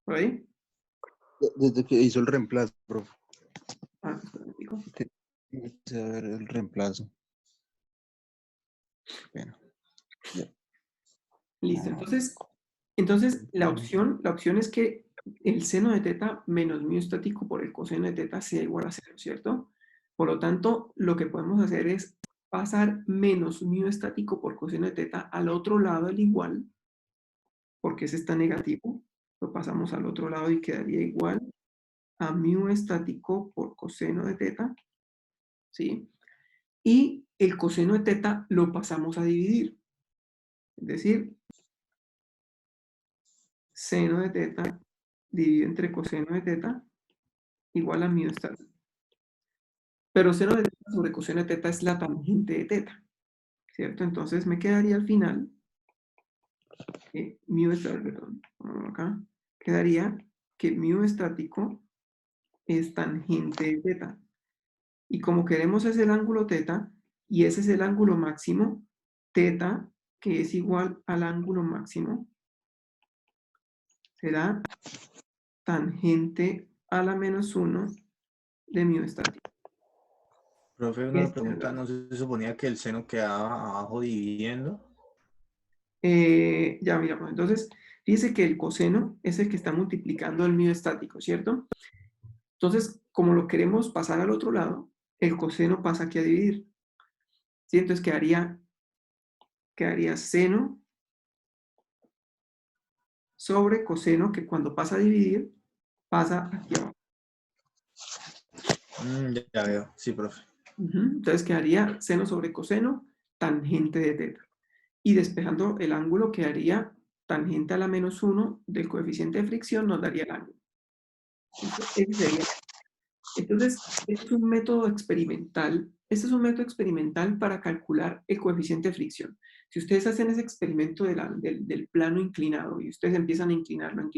¿Por ahí? Desde que hizo el reemplazo, profe. Espera un momentico. A ver el reemplazo. Bueno. Listo. Entonces la opción es que el seno de teta menos mu estático por el coseno de teta sea igual a 0, ¿cierto? Por lo tanto, lo que podemos hacer es pasar menos mu estático por coseno de teta al otro lado del igual, porque ese está negativo. Lo pasamos al otro lado y quedaría igual a mu estático por coseno de teta, ¿sí? Y el coseno de teta lo pasamos a dividir. Es decir, seno de teta dividido entre coseno de teta igual a mu estático. Pero seno de teta sobre coseno de teta es la tangente de teta, ¿cierto? Entonces me quedaría al final que mu estático, perdón, acá, quedaría que mu estático es tangente de teta. Y como queremos es el ángulo teta, y ese es el ángulo máximo, teta, que es igual al ángulo máximo, será tangente a la menos 1 de mu estático. Profe, una pregunta, ¿no se suponía que el seno quedaba abajo dividiendo? Ya miramos, entonces, fíjese que el coseno es el que está multiplicando el mu estático, ¿cierto? Entonces, como lo queremos pasar al otro lado, el coseno pasa aquí a dividir. ¿Sí? Entonces quedaría seno sobre coseno, que cuando pasa a dividir, pasa aquí abajo. Ya veo, sí, profe. Entonces quedaría seno sobre coseno, tangente de teta. Y despejando el ángulo quedaría tangente a la menos 1 del coeficiente de fricción, nos daría el ángulo. Ese sería. Entonces, este es un método experimental. Este es un método experimental para calcular el coeficiente de fricción. Si ustedes hacen ese experimento del plano inclinado y ustedes empiezan a inclinarlo,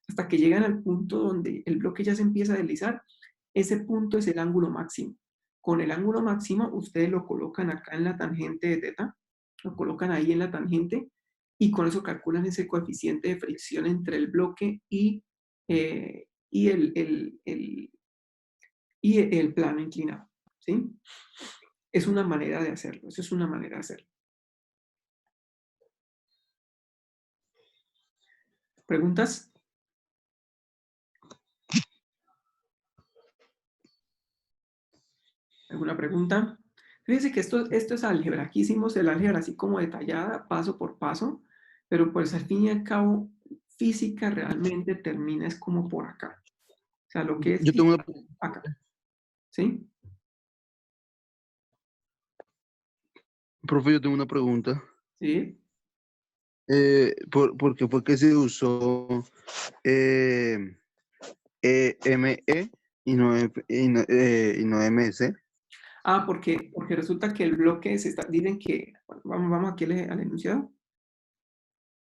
hasta que llegan al punto donde el bloque ya se empieza a deslizar, ese punto es el ángulo máximo. Con el ángulo máximo, ustedes lo colocan acá en la tangente de teta, lo colocan ahí en la tangente, y con eso calculan ese coeficiente de fricción entre el bloque y el plano inclinado, ¿sí? Es una manera de hacerlo, eso es una manera de hacerlo. ¿Preguntas? ¿Alguna pregunta? Fíjense que esto es álgebra. Aquí hicimos el álgebra así como detallada, paso por paso, pero pues al fin y al cabo, física realmente termina es como por acá. O sea, lo que es Yo tengo una, física, acá, ¿sí? profe, yo tengo una pregunta. ¿Sí? ¿Por qué fue que se usó ME y no MC? Porque resulta que el bloque dicen que, vamos aquí al enunciado.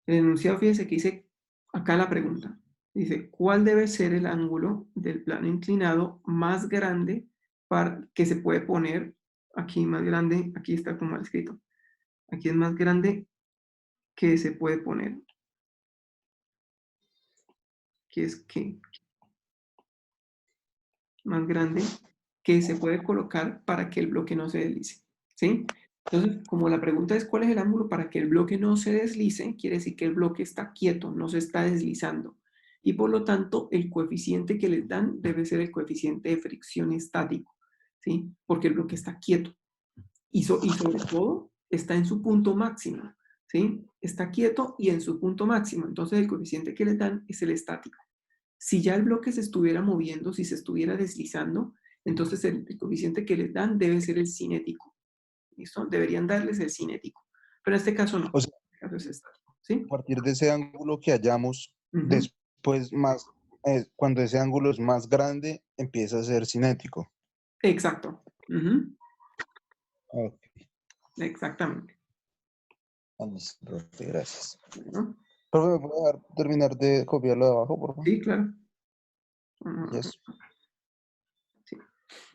El enunciado, fíjense que dice acá la pregunta. Dice, ¿cuál debe ser el ángulo del plano inclinado más grande que se puede poner? Aquí más grande, aquí está como mal escrito. Aquí es más grande que se puede poner. ¿Qué es qué? Más grande que se puede colocar para que el bloque no se deslice, ¿sí? Entonces, como la pregunta es cuál es el ángulo para que el bloque no se deslice, quiere decir que el bloque está quieto, no se está deslizando. Y por lo tanto, el coeficiente que les dan debe ser el coeficiente de fricción estático, ¿sí? Porque el bloque está quieto. Y sobre todo, está en su punto máximo, ¿sí? Está quieto y en su punto máximo. Entonces, el coeficiente que les dan es el estático. Si ya el bloque se estuviera moviendo, si se estuviera deslizando, entonces el coeficiente que les dan debe ser el cinético. ¿Listo? Deberían darles el cinético. Pero en este caso no. O sea, En este caso es estático. ¿Sí? a partir de ese ángulo que hallamos, Ujú. después más, cuando ese ángulo es más grande, empieza a ser cinético. Exacto. Ujú. Ok, Exactamente. vamos, profe, gracias. Bueno, Profe, ¿me puede dejar terminar de copiarlo de abajo, por favor? sí, claro. Yes. Sí.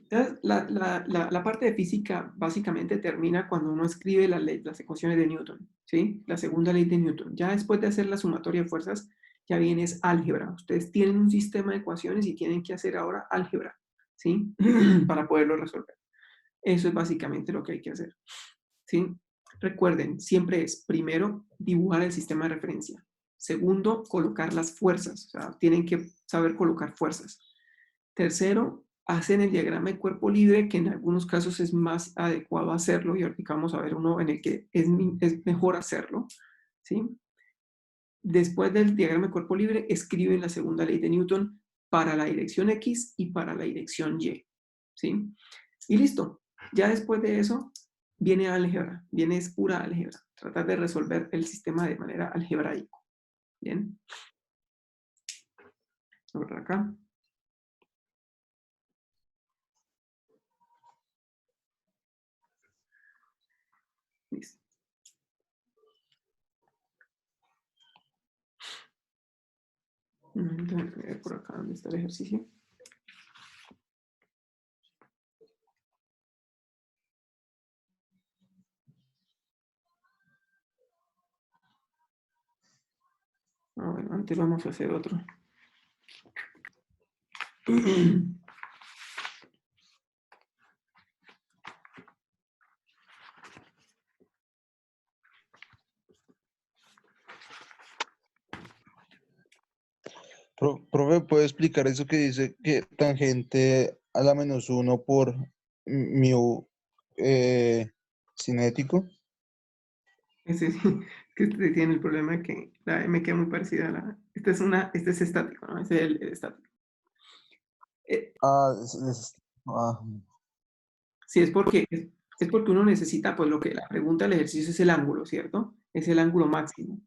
Entonces, la parte de física básicamente termina cuando uno escribe las ecuaciones de Newton, ¿sí? La segunda ley de Newton. Ya después de hacer la sumatoria de fuerzas, ya viene es álgebra. Ustedes tienen un sistema de ecuaciones y tienen que hacer ahora álgebra, ¿sí? Para poderlo resolver. Eso es básicamente lo que hay que hacer, ¿sí? Recuerden, siempre es, primero, dibujar el sistema de referencia. Segundo, colocar las fuerzas. O sea, tienen que saber colocar fuerzas. Tercero, hacen el diagrama de cuerpo libre, que en algunos casos es más adecuado hacerlo, y ahorita vamos a ver uno en el que es mejor hacerlo, ¿sí? Después del diagrama de cuerpo libre, escriben la segunda ley de Newton para la dirección X y para la dirección Y, ¿sí? Y listo. Ya después de eso, viene álgebra, viene es pura álgebra. Tratar de resolver el sistema de manera algebraica. ¿Bien? Por acá. Listo. Entonces, voy a ver por acá donde está el ejercicio. Ah, bueno, antes vamos a hacer otro. Profe, ¿puede explicar eso que dice que tangente a la -1 por mu cinético? Ese sí, que este tiene el problema de que la M queda muy parecida a la... Este es estático, ¿no? Ese es el estático. Ah, Sí, es porque uno necesita, pues lo que la pregunta del ejercicio es el ángulo, ¿cierto? Es el ángulo máximo.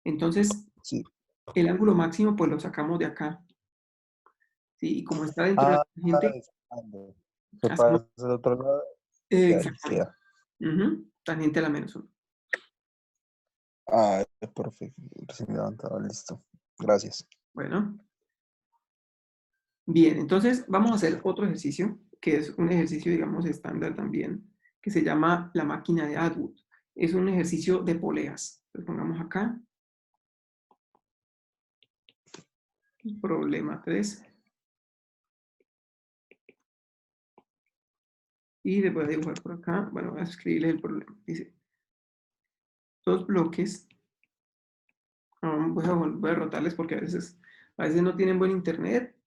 Entonces, sí. el ángulo máximo, pues lo sacamos de acá. ¿Sí? Y como está dentro de Ah, la tangente, desando. Se hacemos... pasa al otro lado y ahí exactamente. queda. Tangente a la -1. Ah, perfecto. Recién levantado, listo. Gracias. Bueno. Bien, entonces vamos a hacer otro ejercicio, que es un ejercicio, digamos, estándar también, que se llama la máquina de Atwood. Es un ejercicio de poleas. Lo pongamos acá. Problema 3. Y le voy a dibujar por acá. Bueno, voy a escribirle el problema. Dice, dos bloques. Voy a rotarles porque a veces no tienen buen internet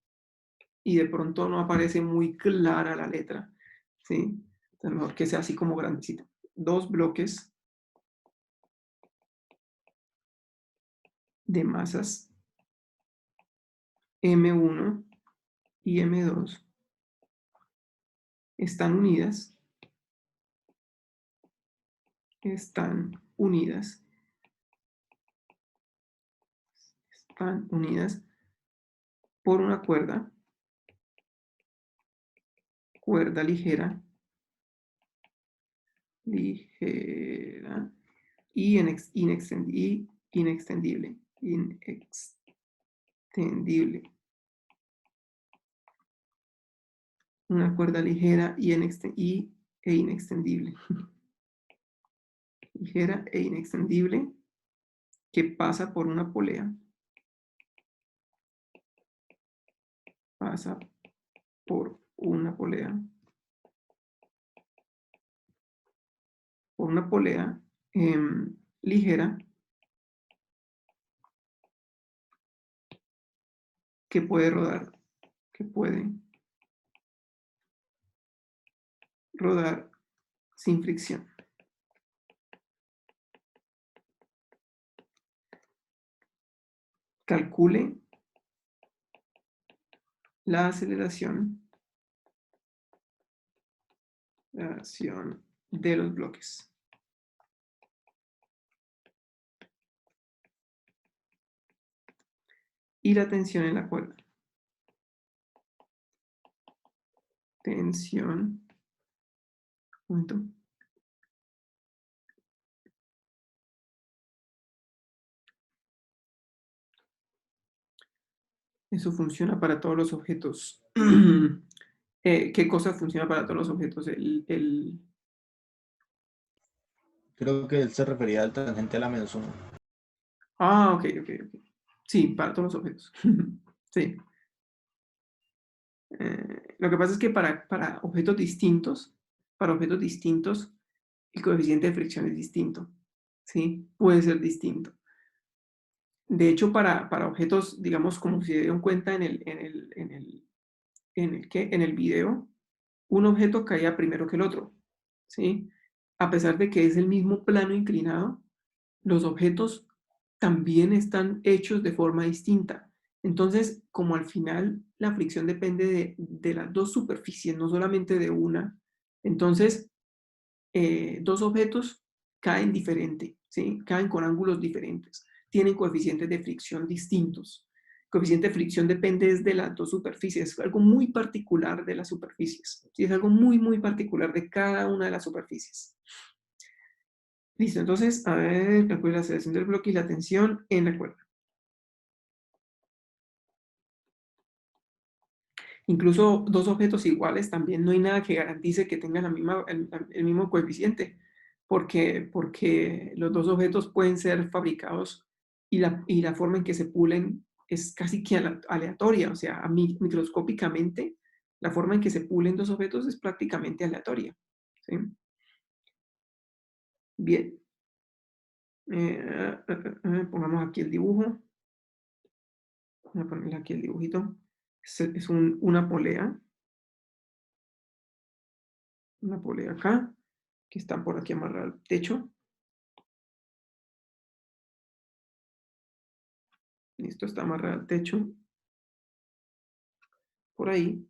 y de pronto no aparece muy clara la letra. ¿Sí? Entonces, mejor que sea así como grandecito. Dos bloques de masas M1 y M2 están unidas por una cuerda ligera y inextendible. Una cuerda ligera e inextendible. Ligera e inextendible que pasa por una polea. Pasa por una polea por una polea ligera que puede rodar sin fricción. Calcule la aceleración de los bloques. Y la tensión en la cuerda. Tensión. Un momento. Eso funciona para todos los objetos. ¿Qué cosa funciona para todos los objetos? Creo que él se refería al tangente a la -1. Ah, ok. Sí, para todos los objetos. Sí. Lo que pasa es que para objetos distintos, el coeficiente de fricción es distinto. ¿Sí? Puede ser distinto. De hecho, para objetos, digamos, como se dieron cuenta en el video, un objeto caía primero que el otro. ¿Sí? A pesar de que es el mismo plano inclinado, los objetos también están hechos de forma distinta. Entonces, como al final la fricción depende de las dos superficies, no solamente de una, entonces dos objetos caen diferente, ¿sí? Caen con ángulos diferentes, tienen coeficientes de fricción distintos. El coeficiente de fricción depende de las dos superficies, es algo muy particular de las superficies, ¿sí? Es algo muy particular de cada una de las superficies. Listo, entonces, a ver, calcula la aceleración del bloque y la tensión en la cuerda. Incluso dos objetos iguales también no hay nada que garantice que tengan el mismo coeficiente, porque los dos objetos pueden ser fabricados y la forma en que se pulen es casi que aleatoria, o sea, microscópicamente, la forma en que se pulen dos objetos es prácticamente aleatoria. ¿Sí? Bien. Pongamos aquí el dibujo. Voy a ponerle aquí el dibujito. Es una polea. Una polea acá, que está por aquí amarrada al techo. Esto está amarrado al techo. Por ahí.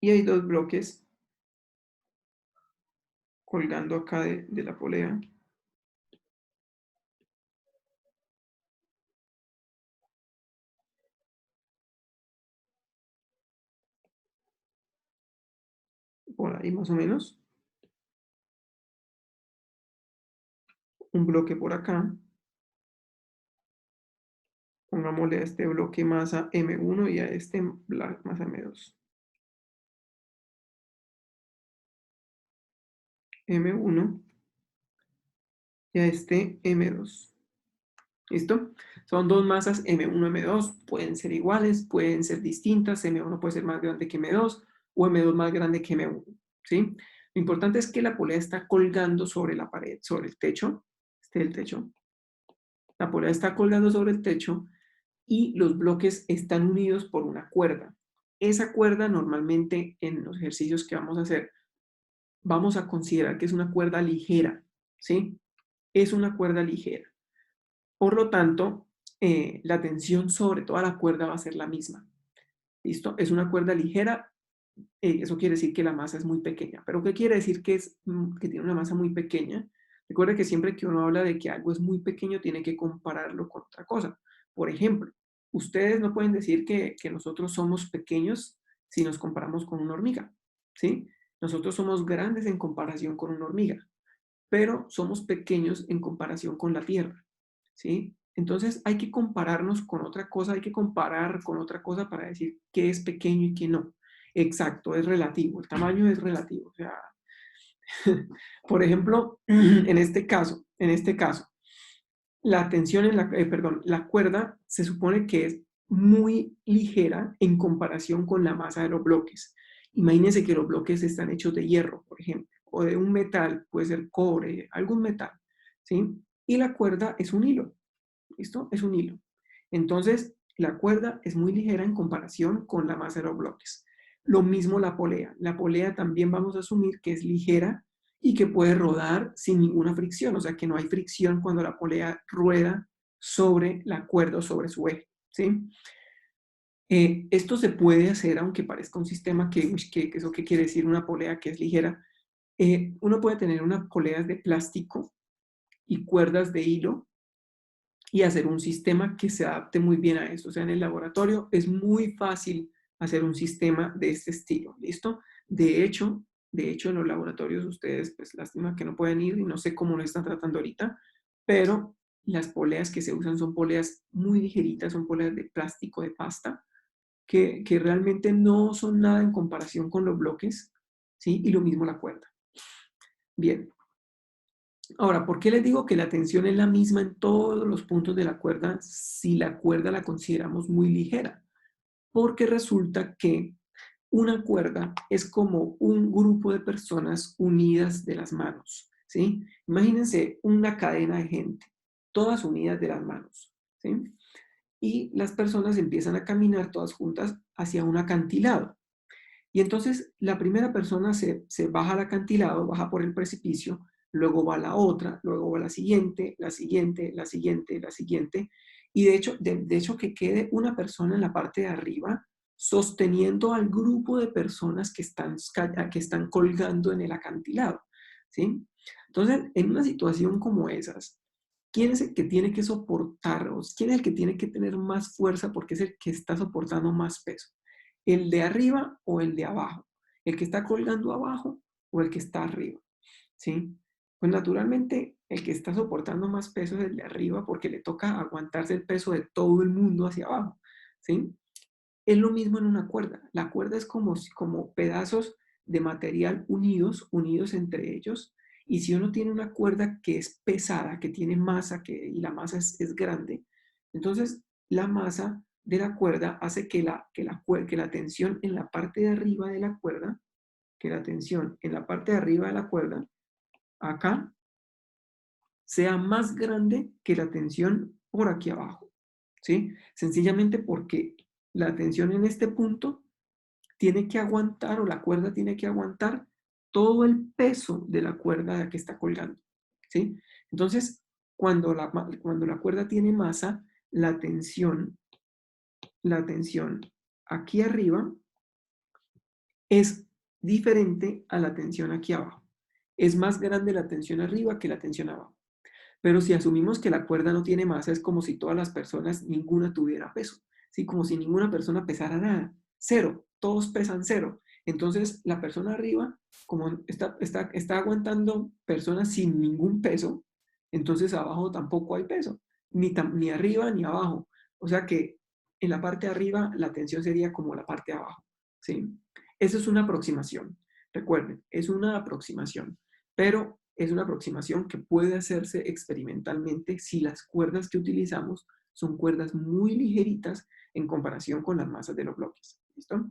Y hay dos bloques colgando acá de la polea. Por ahí más o menos. Un bloque por acá. Pongámosle a este bloque masa M1 y a este masa M2. M1 y a este M2. ¿Listo? Son dos masas M1, M2. Pueden ser iguales, pueden ser distintas. M1 puede ser más grande que M2 o M2 más grande que M1. ¿Sí? Lo importante es que la polea está colgando sobre la pared, sobre el techo. Este es el techo. La polea está colgando sobre el techo y los bloques están unidos por una cuerda. Esa cuerda normalmente en los ejercicios que vamos a hacer, vamos a considerar que es una cuerda ligera. ¿Sí? Es una cuerda ligera. Por lo tanto, la tensión sobre toda la cuerda va a ser la misma. ¿Listo? Es una cuerda ligera, eso quiere decir que la masa es muy pequeña. ¿Pero qué quiere decir que tiene una masa muy pequeña? Recuerda que siempre que uno habla de que algo es muy pequeño, tiene que compararlo con otra cosa. Por ejemplo, ustedes no pueden decir que nosotros somos pequeños si nos comparamos con una hormiga, ¿sí? Nosotros somos grandes en comparación con una hormiga, pero somos pequeños en comparación con la Tierra, ¿sí? Entonces hay que compararnos con otra cosa, hay que comparar con otra cosa para decir qué es pequeño y qué no. Exacto, es relativo, el tamaño es relativo. O sea, por ejemplo, en este caso, la tensión la cuerda se supone que es muy ligera en comparación con la masa de los bloques. Imagínense que los bloques están hechos de hierro, por ejemplo, o de un metal, puede ser cobre, algún metal, ¿sí? Y la cuerda es un hilo, ¿listo? Es un hilo. Entonces, la cuerda es muy ligera en comparación con la masa de los bloques. Lo mismo la polea. La polea también vamos a asumir que es ligera y que puede rodar sin ninguna fricción, o sea que no hay fricción cuando la polea rueda sobre la cuerda o sobre su eje, ¿sí? Esto se puede hacer, aunque parezca un sistema que ¿eso qué quiere decir? Una polea que es ligera. Uno puede tener unas poleas de plástico y cuerdas de hilo y hacer un sistema que se adapte muy bien a eso. O sea, en el laboratorio es muy fácil hacer un sistema de este estilo, ¿listo? De hecho, en los laboratorios ustedes, pues lástima que no pueden ir y no sé cómo lo están tratando ahorita, pero las poleas que se usan son poleas muy ligeritas, son poleas de plástico, de pasta, que realmente no son nada en comparación con los bloques, ¿sí? Y lo mismo la cuerda. Bien. Ahora, ¿por qué les digo que la tensión es la misma en todos los puntos de la cuerda si la cuerda la consideramos muy ligera? Porque resulta que una cuerda es como un grupo de personas unidas de las manos, ¿sí? Imagínense una cadena de gente, todas unidas de las manos, ¿sí? Y las personas empiezan a caminar todas juntas hacia un acantilado. Y entonces la primera persona se baja al acantilado, baja por el precipicio, luego va la otra, luego va la siguiente, la siguiente, la siguiente, la siguiente. Y de hecho que quede una persona en la parte de arriba sosteniendo al grupo de personas que están colgando en el acantilado, ¿sí? Entonces, en una situación como esas, ¿quién es el que tiene que soportar? ¿Quién es el que tiene que tener más fuerza porque es el que está soportando más peso? ¿El de arriba o el de abajo? ¿El que está colgando abajo o el que está arriba? ¿Sí? Pues naturalmente el que está soportando más peso es el de arriba porque le toca aguantarse el peso de todo el mundo hacia abajo. ¿Sí? Es lo mismo en una cuerda. La cuerda es como pedazos de material unidos entre ellos. Y si uno tiene una cuerda que es pesada, que tiene masa, y la masa es grande, entonces la masa de la cuerda hace que la tensión en la parte de arriba de la cuerda, que la tensión en la parte de arriba de la cuerda, acá, sea más grande que la tensión por aquí abajo. ¿Sí? Sencillamente porque la tensión en este punto tiene que aguantar, o la cuerda tiene que aguantar todo el peso de la cuerda de la que está colgando. ¿Sí? Entonces, cuando la cuerda tiene masa, la tensión aquí arriba es diferente a la tensión aquí abajo. Es más grande la tensión arriba que la tensión abajo. Pero si asumimos que la cuerda no tiene masa, es como si todas las personas, ninguna tuviera peso. ¿Sí? Como si ninguna persona pesara nada. Cero. Todos pesan cero. Entonces, la persona arriba, como está aguantando personas sin ningún peso, entonces abajo tampoco hay peso. Ni arriba ni abajo. O sea que en la parte de arriba la tensión sería como la parte de abajo. ¿Sí? Eso es una aproximación. Recuerden, es una aproximación. Pero es una aproximación que puede hacerse experimentalmente si las cuerdas que utilizamos son cuerdas muy ligeritas en comparación con las masas de los bloques. ¿Listo?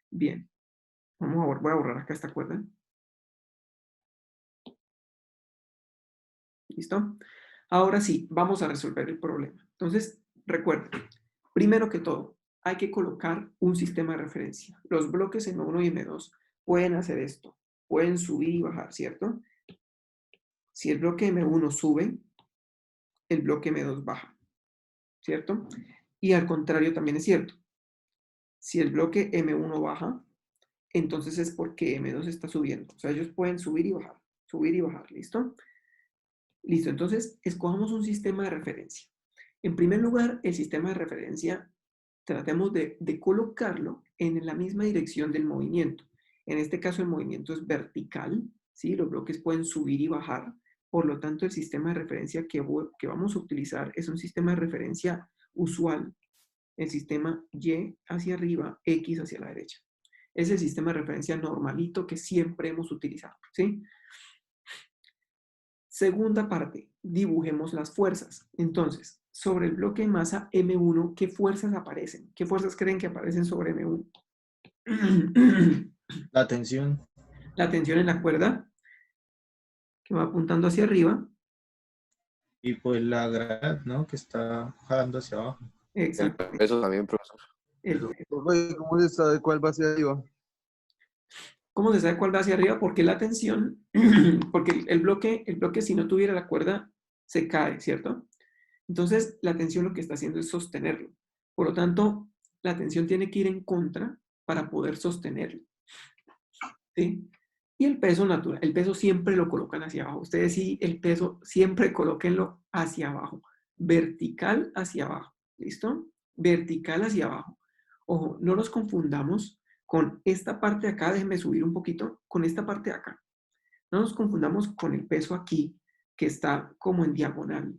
Bien. Voy a borrar acá esta cuerda. ¿Listo? Ahora sí, vamos a resolver el problema. Entonces, recuerden, primero que todo, hay que colocar un sistema de referencia. Los bloques M1 y M2 pueden hacer esto. Pueden subir y bajar, ¿cierto? Si el bloque M1 sube, el bloque M2 baja, ¿cierto? Y al contrario también es cierto. Si el bloque M1 baja, entonces es porque M2 está subiendo. O sea, ellos pueden subir y bajar, ¿listo? Listo, entonces escojamos un sistema de referencia. En primer lugar, el sistema de referencia tratemos de colocarlo en la misma dirección del movimiento. En este caso el movimiento es vertical, ¿sí? Los bloques pueden subir y bajar. Por lo tanto, el sistema de referencia que vamos a utilizar es un sistema de referencia usual. El sistema Y hacia arriba, X hacia la derecha. Es el sistema de referencia normalito que siempre hemos utilizado, ¿sí? Segunda parte, dibujemos las fuerzas. Entonces, sobre el bloque de masa M1, ¿qué fuerzas aparecen? ¿Qué fuerzas creen que aparecen sobre M1? La tensión. La tensión en la cuerda, que va apuntando hacia arriba. Y pues la gravedad, ¿no? Que está jalando hacia abajo. Exacto. Eso también, profesor. Profe, ¿cómo se sabe cuál va hacia arriba? ¿Cómo se sabe cuál va hacia arriba? Porque la tensión, porque el bloque si no tuviera la cuerda, se cae, ¿cierto? Entonces, la tensión lo que está haciendo es sostenerlo. Por lo tanto, la tensión tiene que ir en contra para poder sostenerlo. ¿Sí? Y el peso natural, el peso siempre lo colocan hacia abajo. Ustedes sí, el peso siempre colóquenlo hacia abajo. Vertical hacia abajo. ¿Listo? Vertical hacia abajo. Ojo, no nos confundamos con esta parte de acá. Déjenme subir un poquito. Con esta parte de acá. No nos confundamos con el peso aquí, que está como en diagonal.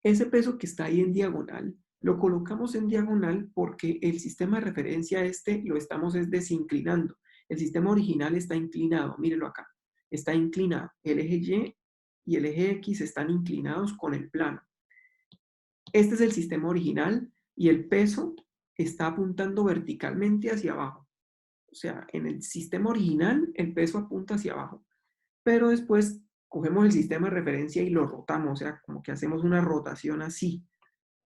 Ese peso que está ahí en diagonal, lo colocamos en diagonal porque el sistema de referencia lo estamos desinclinando. El sistema original está inclinado, mírelo acá, está inclinado. El eje Y y el eje X están inclinados con el plano. Este es el sistema original y el peso está apuntando verticalmente hacia abajo. O sea, en el sistema original el peso apunta hacia abajo, pero después cogemos el sistema de referencia y lo rotamos, o sea, como que hacemos una rotación así,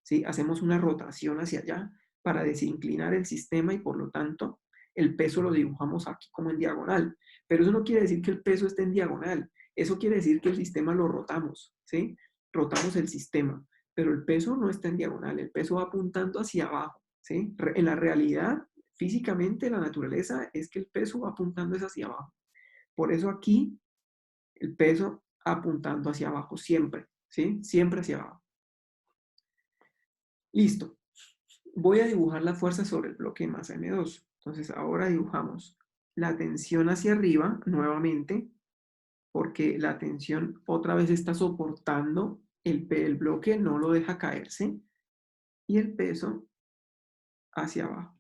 ¿sí? Hacemos una rotación hacia allá para desinclinar el sistema y por lo tanto el peso lo dibujamos aquí como en diagonal. Pero eso no quiere decir que el peso esté en diagonal, eso quiere decir que el sistema lo rotamos, ¿sí? Rotamos el sistema, pero el peso no está en diagonal, el peso va apuntando hacia abajo, ¿sí? En la realidad, físicamente, la naturaleza es que el peso va apuntando hacia abajo. Por eso aquí el peso apuntando hacia abajo siempre, ¿sí? Siempre hacia abajo. Listo. Voy a dibujar la fuerza sobre el bloque de masa M2. Entonces ahora dibujamos la tensión hacia arriba nuevamente, porque la tensión otra vez está soportando el bloque, no lo deja caerse, y el peso hacia abajo.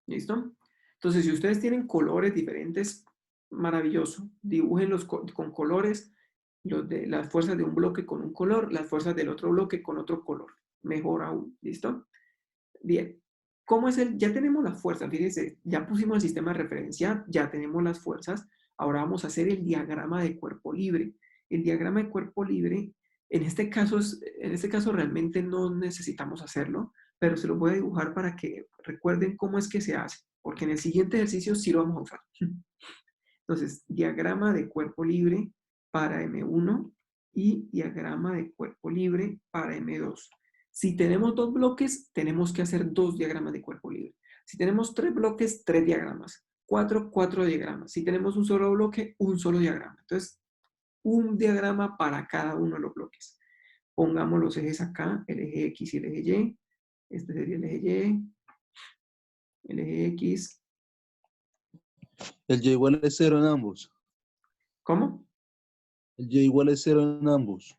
¿Listo? Entonces, si ustedes tienen colores diferentes, maravilloso. Dibújenlos con colores, las fuerzas de un bloque con un color, las fuerzas del otro bloque con otro color. Mejor aún. ¿Listo? Bien. ¿Cómo es ya tenemos las fuerzas? Fíjense, ya pusimos el sistema de referencia, ya tenemos las fuerzas. Ahora vamos a hacer el diagrama de cuerpo libre. El diagrama de cuerpo libre, en este caso realmente no necesitamos hacerlo, pero se lo voy a dibujar para que recuerden cómo es que se hace, porque en el siguiente ejercicio sí lo vamos a usar. Entonces, diagrama de cuerpo libre para M1 y diagrama de cuerpo libre para M2. Si tenemos dos bloques, tenemos que hacer dos diagramas de cuerpo libre. Si tenemos tres bloques, tres diagramas. Cuatro diagramas. Si tenemos un solo bloque, un solo diagrama. Entonces, un diagrama para cada uno de los bloques. Pongamos los ejes acá, el eje X y el eje Y. Este sería el eje Y, el eje X. El Y igual es 0 en ambos. ¿Cómo? El Y igual es 0 en ambos.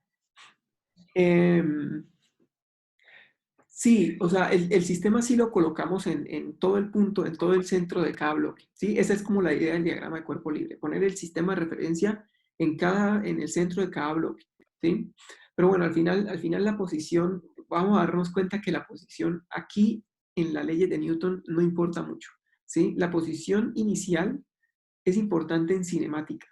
Sí, o sea, el sistema sí lo colocamos en todo el punto, en todo el centro de cada bloque, ¿sí? Esa es como la idea del diagrama de cuerpo libre, poner el sistema de referencia en el centro de cada bloque, ¿sí? Pero bueno, al final la posición, vamos a darnos cuenta que la posición aquí en las leyes de Newton no importa mucho, ¿sí? La posición inicial es importante en cinemática,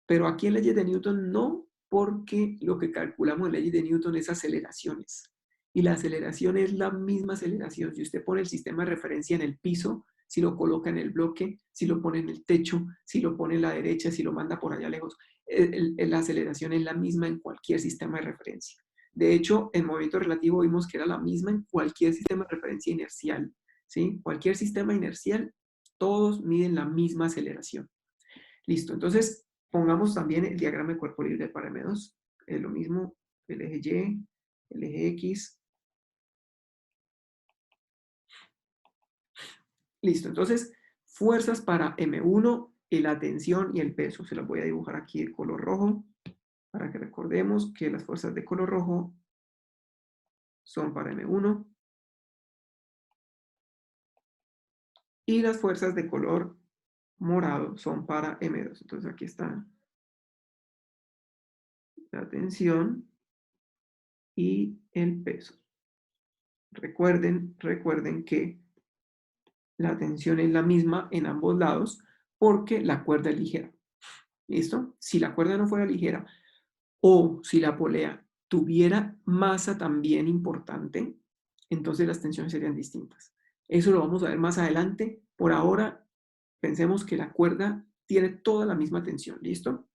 pero aquí en leyes de Newton no, porque lo que calculamos en leyes de Newton es aceleraciones. Y la aceleración es la misma aceleración. Si usted pone el sistema de referencia en el piso, si lo coloca en el bloque, si lo pone en el techo, si lo pone en la derecha, si lo manda por allá lejos, la aceleración es la misma en cualquier sistema de referencia. De hecho, en movimiento relativo vimos que era la misma en cualquier sistema de referencia inercial, ¿sí? Cualquier sistema inercial, todos miden la misma aceleración. Listo, entonces pongamos también el diagrama de cuerpo libre para M2. Es lo mismo, el eje Y, el eje X. Listo, entonces fuerzas para M1, la tensión y el peso. Se las voy a dibujar aquí de color rojo para que recordemos que las fuerzas de color rojo son para M1 y las fuerzas de color morado son para M2. Entonces aquí está la tensión y el peso. Recuerden que La tensión es la misma en ambos lados porque la cuerda es ligera. ¿Listo? Si la cuerda no fuera ligera o si la polea tuviera masa también importante, entonces las tensiones serían distintas. Eso lo vamos a ver más adelante. Por ahora, pensemos que la cuerda tiene toda la misma tensión. ¿Listo?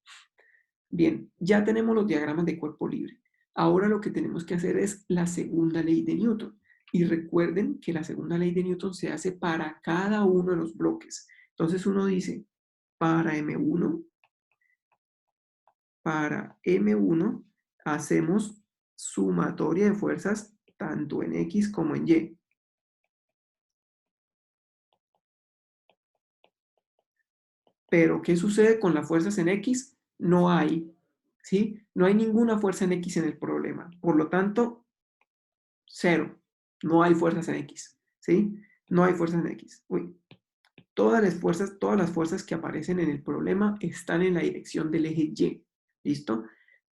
Bien, ya tenemos los diagramas de cuerpo libre. Ahora lo que tenemos que hacer es la segunda ley de Newton. Y recuerden que la segunda ley de Newton se hace para cada uno de los bloques. Entonces uno dice, para M1 hacemos sumatoria de fuerzas tanto en X como en Y. Pero, ¿qué sucede con las fuerzas en X? No hay, ¿sí? No hay ninguna fuerza en X en el problema. Por lo tanto, cero. No hay fuerzas en X, ¿sí? No hay fuerzas en X. Uy. Todas las fuerzas que aparecen en el problema están en la dirección del eje Y. ¿Listo?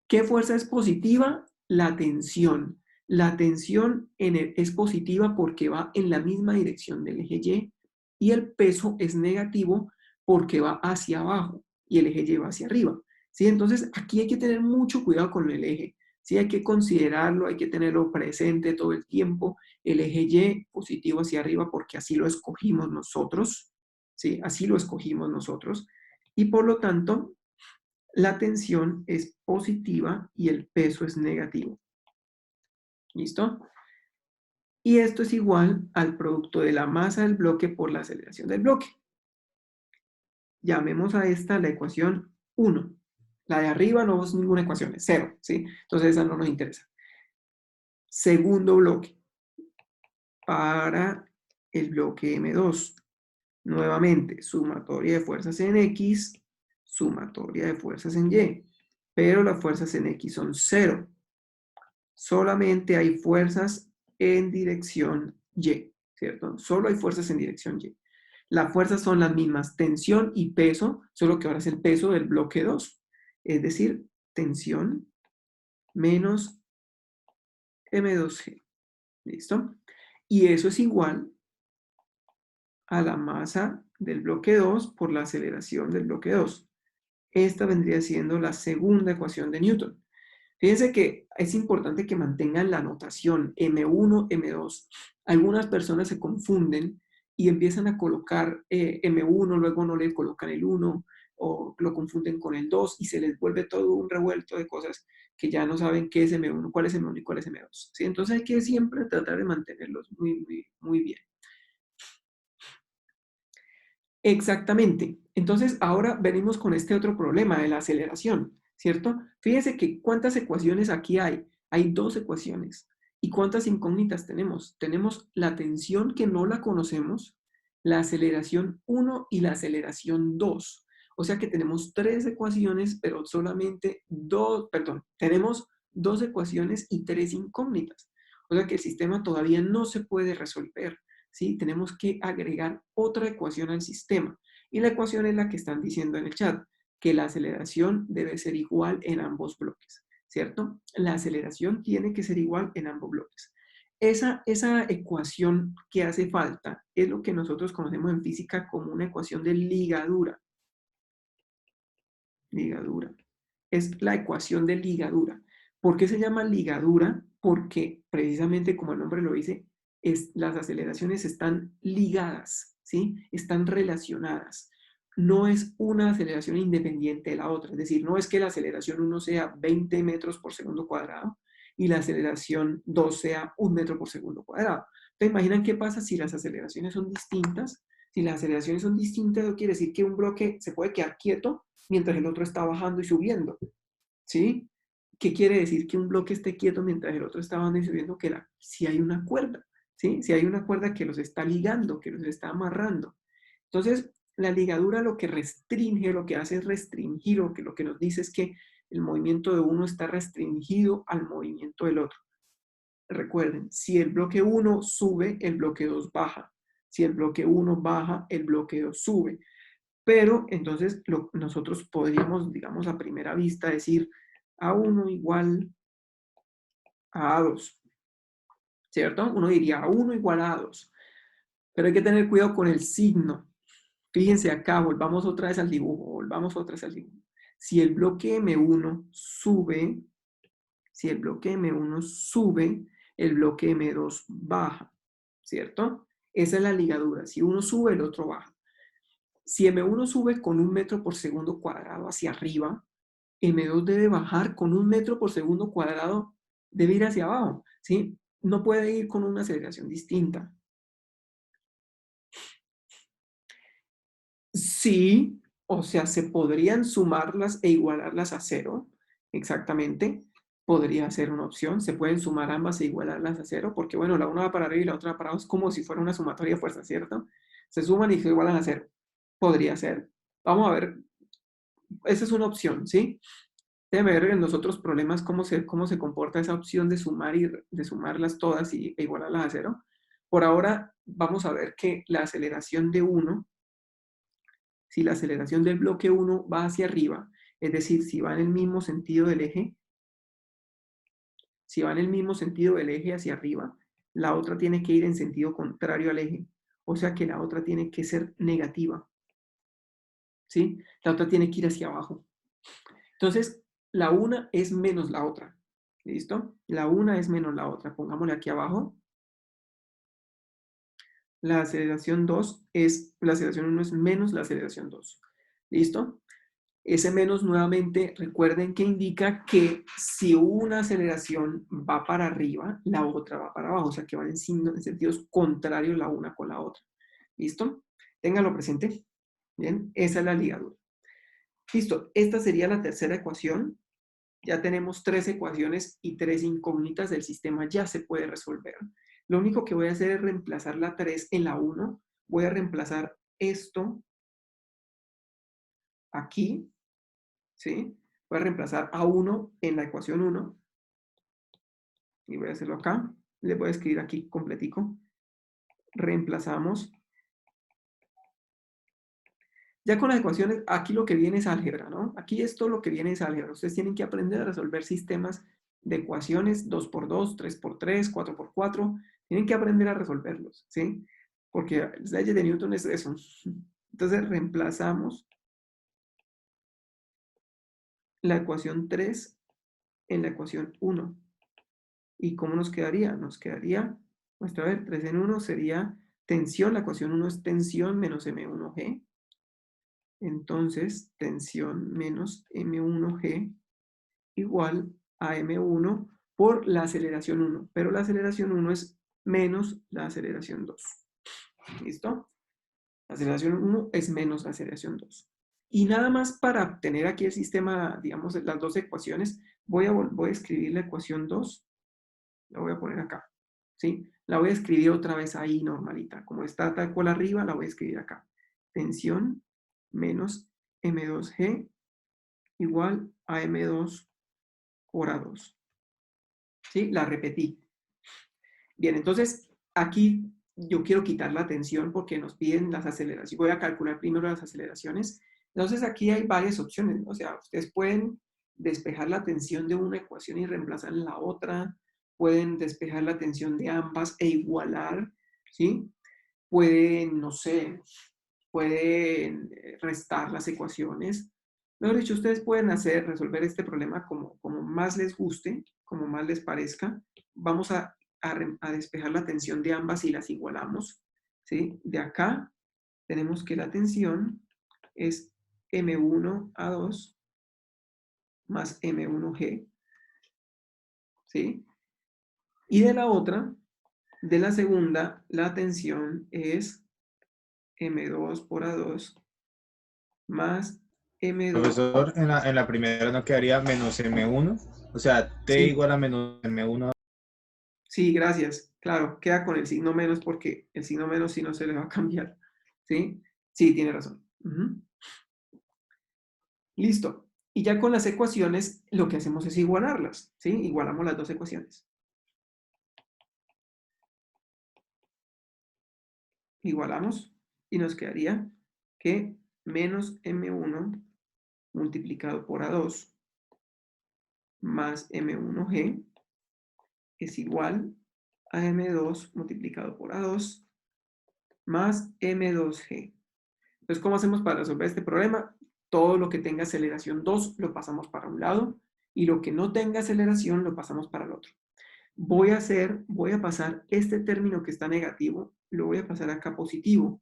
¿Qué fuerza es positiva? La tensión. La tensión es positiva porque va en la misma dirección del eje Y y el peso es negativo porque va hacia abajo y el eje Y va hacia arriba. ¿Sí? Entonces, aquí hay que tener mucho cuidado con el eje. ¿Sí? Hay que considerarlo, hay que tenerlo presente todo el tiempo. El eje Y positivo hacia arriba porque así lo escogimos nosotros. ¿Sí? Así lo escogimos nosotros. Y por lo tanto, la tensión es positiva y el peso es negativo. ¿Listo? Y esto es igual al producto de la masa del bloque por la aceleración del bloque. Llamemos a esta la ecuación 1. La de arriba no es ninguna ecuación, es 0, ¿sí? Entonces esa no nos interesa. Segundo bloque. Para el bloque M2. Nuevamente, sumatoria de fuerzas en X, sumatoria de fuerzas en Y. Pero las fuerzas en X son 0. Solamente hay fuerzas en dirección Y, ¿cierto? Solo hay fuerzas en dirección Y. Las fuerzas son las mismas, tensión y peso, solo que ahora es el peso del bloque 2. Es decir, tensión menos M2G. ¿Listo? Y eso es igual a la masa del bloque 2 por la aceleración del bloque 2. Esta vendría siendo la segunda ecuación de Newton. Fíjense que es importante que mantengan la notación M1, M2. Algunas personas se confunden y empiezan a colocar M1, luego no le colocan el 1 o lo confunden con el 2 y se les vuelve todo un revuelto de cosas que ya no saben qué es M1, cuál es M1 y cuál es M2. ¿Sí? Entonces hay que siempre tratar de mantenerlos muy bien. Exactamente. Entonces, ahora venimos con este otro problema de la aceleración, ¿cierto? Fíjense que cuántas ecuaciones aquí hay. Hay 2 ecuaciones. ¿Y cuántas incógnitas tenemos? Tenemos la tensión que no la conocemos, la aceleración 1 y la aceleración 2. O sea que tenemos 3 ecuaciones, pero solamente 2, perdón, tenemos 2 ecuaciones y 3 incógnitas. O sea que el sistema todavía no se puede resolver. ¿Sí? Tenemos que agregar otra ecuación al sistema. Y la ecuación es la que están diciendo en el chat, que la aceleración debe ser igual en ambos bloques, ¿cierto? La aceleración tiene que ser igual en ambos bloques. Esa ecuación que hace falta es lo que nosotros conocemos en física como una ecuación de ligadura. Ligadura. Es la ecuación de ligadura. ¿Por qué se llama ligadura? Porque precisamente como el nombre lo dice, las aceleraciones están ligadas, ¿sí? Están relacionadas. No es una aceleración independiente de la otra. Es decir, no es que la aceleración 1 sea 20 metros por segundo cuadrado y la aceleración 2 sea 1 metro por segundo cuadrado. ¿Te imaginan qué pasa si las aceleraciones son distintas? Si las aceleraciones son distintas, eso quiere decir que un bloque se puede quedar quieto mientras el otro está bajando y subiendo, ¿sí? ¿Qué quiere decir que un bloque esté quieto mientras el otro está bajando y subiendo? Que si hay una cuerda, ¿sí? Si hay una cuerda que los está ligando, que los está amarrando. Entonces, la ligadura lo que restringe, lo que hace es restringir, lo que nos dice es que el movimiento de uno está restringido al movimiento del otro. Recuerden, si el bloque 1 sube, el bloque 2 baja. Si el bloque 1 baja, el bloque 2 sube. Pero entonces nosotros podríamos, digamos, a primera vista decir A1 igual a A2, ¿cierto? Uno diría A1 igual a A2. Pero hay que tener cuidado con el signo. Fíjense acá, volvamos otra vez al dibujo, Si el bloque M1 sube, el bloque M2 baja, ¿cierto? Esa es la ligadura. Si uno sube, el otro baja. Si M1 sube con 1 metro por segundo cuadrado hacia arriba, M2 debe bajar con 1 metro por segundo cuadrado, debe ir hacia abajo, ¿sí? No puede ir con una aceleración distinta. Sí, o sea, se podrían sumarlas e igualarlas a 0, exactamente. Podría ser una opción. Se pueden sumar ambas e igualarlas a 0, porque bueno, la una va para arriba y la otra va para abajo. Es como si fuera una sumatoria de fuerzas, ¿cierto? Se suman y se igualan a 0. Podría ser. Vamos a ver. Esa es una opción, ¿sí? Déjame ver en los otros problemas cómo se comporta esa opción de sumar y de sumarlas todas e igualarlas a 0. Por ahora vamos a ver que la aceleración de 1, si la aceleración del bloque 1 va hacia arriba, es decir, si va en el mismo sentido del eje, hacia arriba, la otra tiene que ir en sentido contrario al eje. O sea que la otra tiene que ser negativa. ¿Sí? La otra tiene que ir hacia abajo. Entonces, la una es menos la otra. ¿Listo? La una es menos la otra. Pongámosle aquí abajo. La aceleración 1 es menos la aceleración 2. ¿Listo? Ese menos nuevamente, recuerden que indica que si una aceleración va para arriba, la otra va para abajo. O sea que van en sentidos contrarios la una con la otra. ¿Listo? Ténganlo presente. Bien, esa es la ligadura. Listo, esta sería la tercera ecuación. Ya tenemos 3 ecuaciones y 3 incógnitas del sistema, ya se puede resolver. Lo único que voy a hacer es reemplazar la 3 en la 1. Voy a reemplazar esto aquí, ¿sí? Voy a reemplazar a 1 en la ecuación 1. Y voy a hacerlo acá. Le voy a escribir aquí completico. Reemplazamos. Ya con las ecuaciones, aquí lo que viene es álgebra, ¿no? Aquí esto lo que viene es álgebra. Ustedes tienen que aprender a resolver sistemas de ecuaciones 2×2, 3×3, 4×4. Tienen que aprender a resolverlos, ¿sí? Porque las leyes de Newton es eso. Entonces reemplazamos la ecuación 3 en la ecuación 1. ¿Y cómo nos quedaría? Nos quedaría, a ver, 3 en 1 sería tensión. La ecuación 1 es tensión menos M1G. Entonces, tensión menos M1G igual a M1 por la aceleración 1. Pero la aceleración 1 es menos la aceleración 2. ¿Listo? La aceleración 1 es menos la aceleración 2. Y nada más para obtener aquí el sistema, digamos, las dos ecuaciones, voy a escribir la ecuación 2. La voy a poner acá. ¿Sí? La voy a escribir otra vez ahí normalita. Como está tal cual arriba, la voy a escribir acá. Tensión menos M2G igual a M2 por A2. ¿Sí? La repetí. Bien, entonces aquí yo quiero quitar la tensión porque nos piden las aceleraciones. Voy a calcular primero las aceleraciones. Entonces aquí hay varias opciones, ¿no? O sea, ustedes pueden despejar la tensión de una ecuación y reemplazar en la otra. Pueden despejar la tensión de ambas e igualar, ¿sí? Pueden, no sé, pueden restar las ecuaciones. Mejor dicho, ustedes pueden resolver este problema como más les guste, como más les parezca. Vamos a despejar la tensión de ambas y las igualamos, ¿sí? De acá tenemos que la tensión es M1A2 más M1G, ¿sí? Y de la otra, de la segunda, la tensión es M2 por A2 más M2. Profesor, en la primera no quedaría menos M1, o sea, T Sí. igual a menos M1. Sí, gracias. Claro, queda con el signo menos porque el signo menos sí no se le va a cambiar. ¿Sí? Sí, tiene razón. Listo. Y ya con las ecuaciones lo que hacemos es igualarlas. ¿Sí? Igualamos las dos ecuaciones. Igualamos y nos quedaría que menos M1 multiplicado por A2 más M1G es igual a M2 multiplicado por A2 más M2G. Entonces, ¿cómo hacemos para resolver este problema? Todo lo que tenga aceleración 2 lo pasamos para un lado y lo que no tenga aceleración lo pasamos para el otro. Voy a pasar este término que está negativo, lo voy a pasar acá positivo.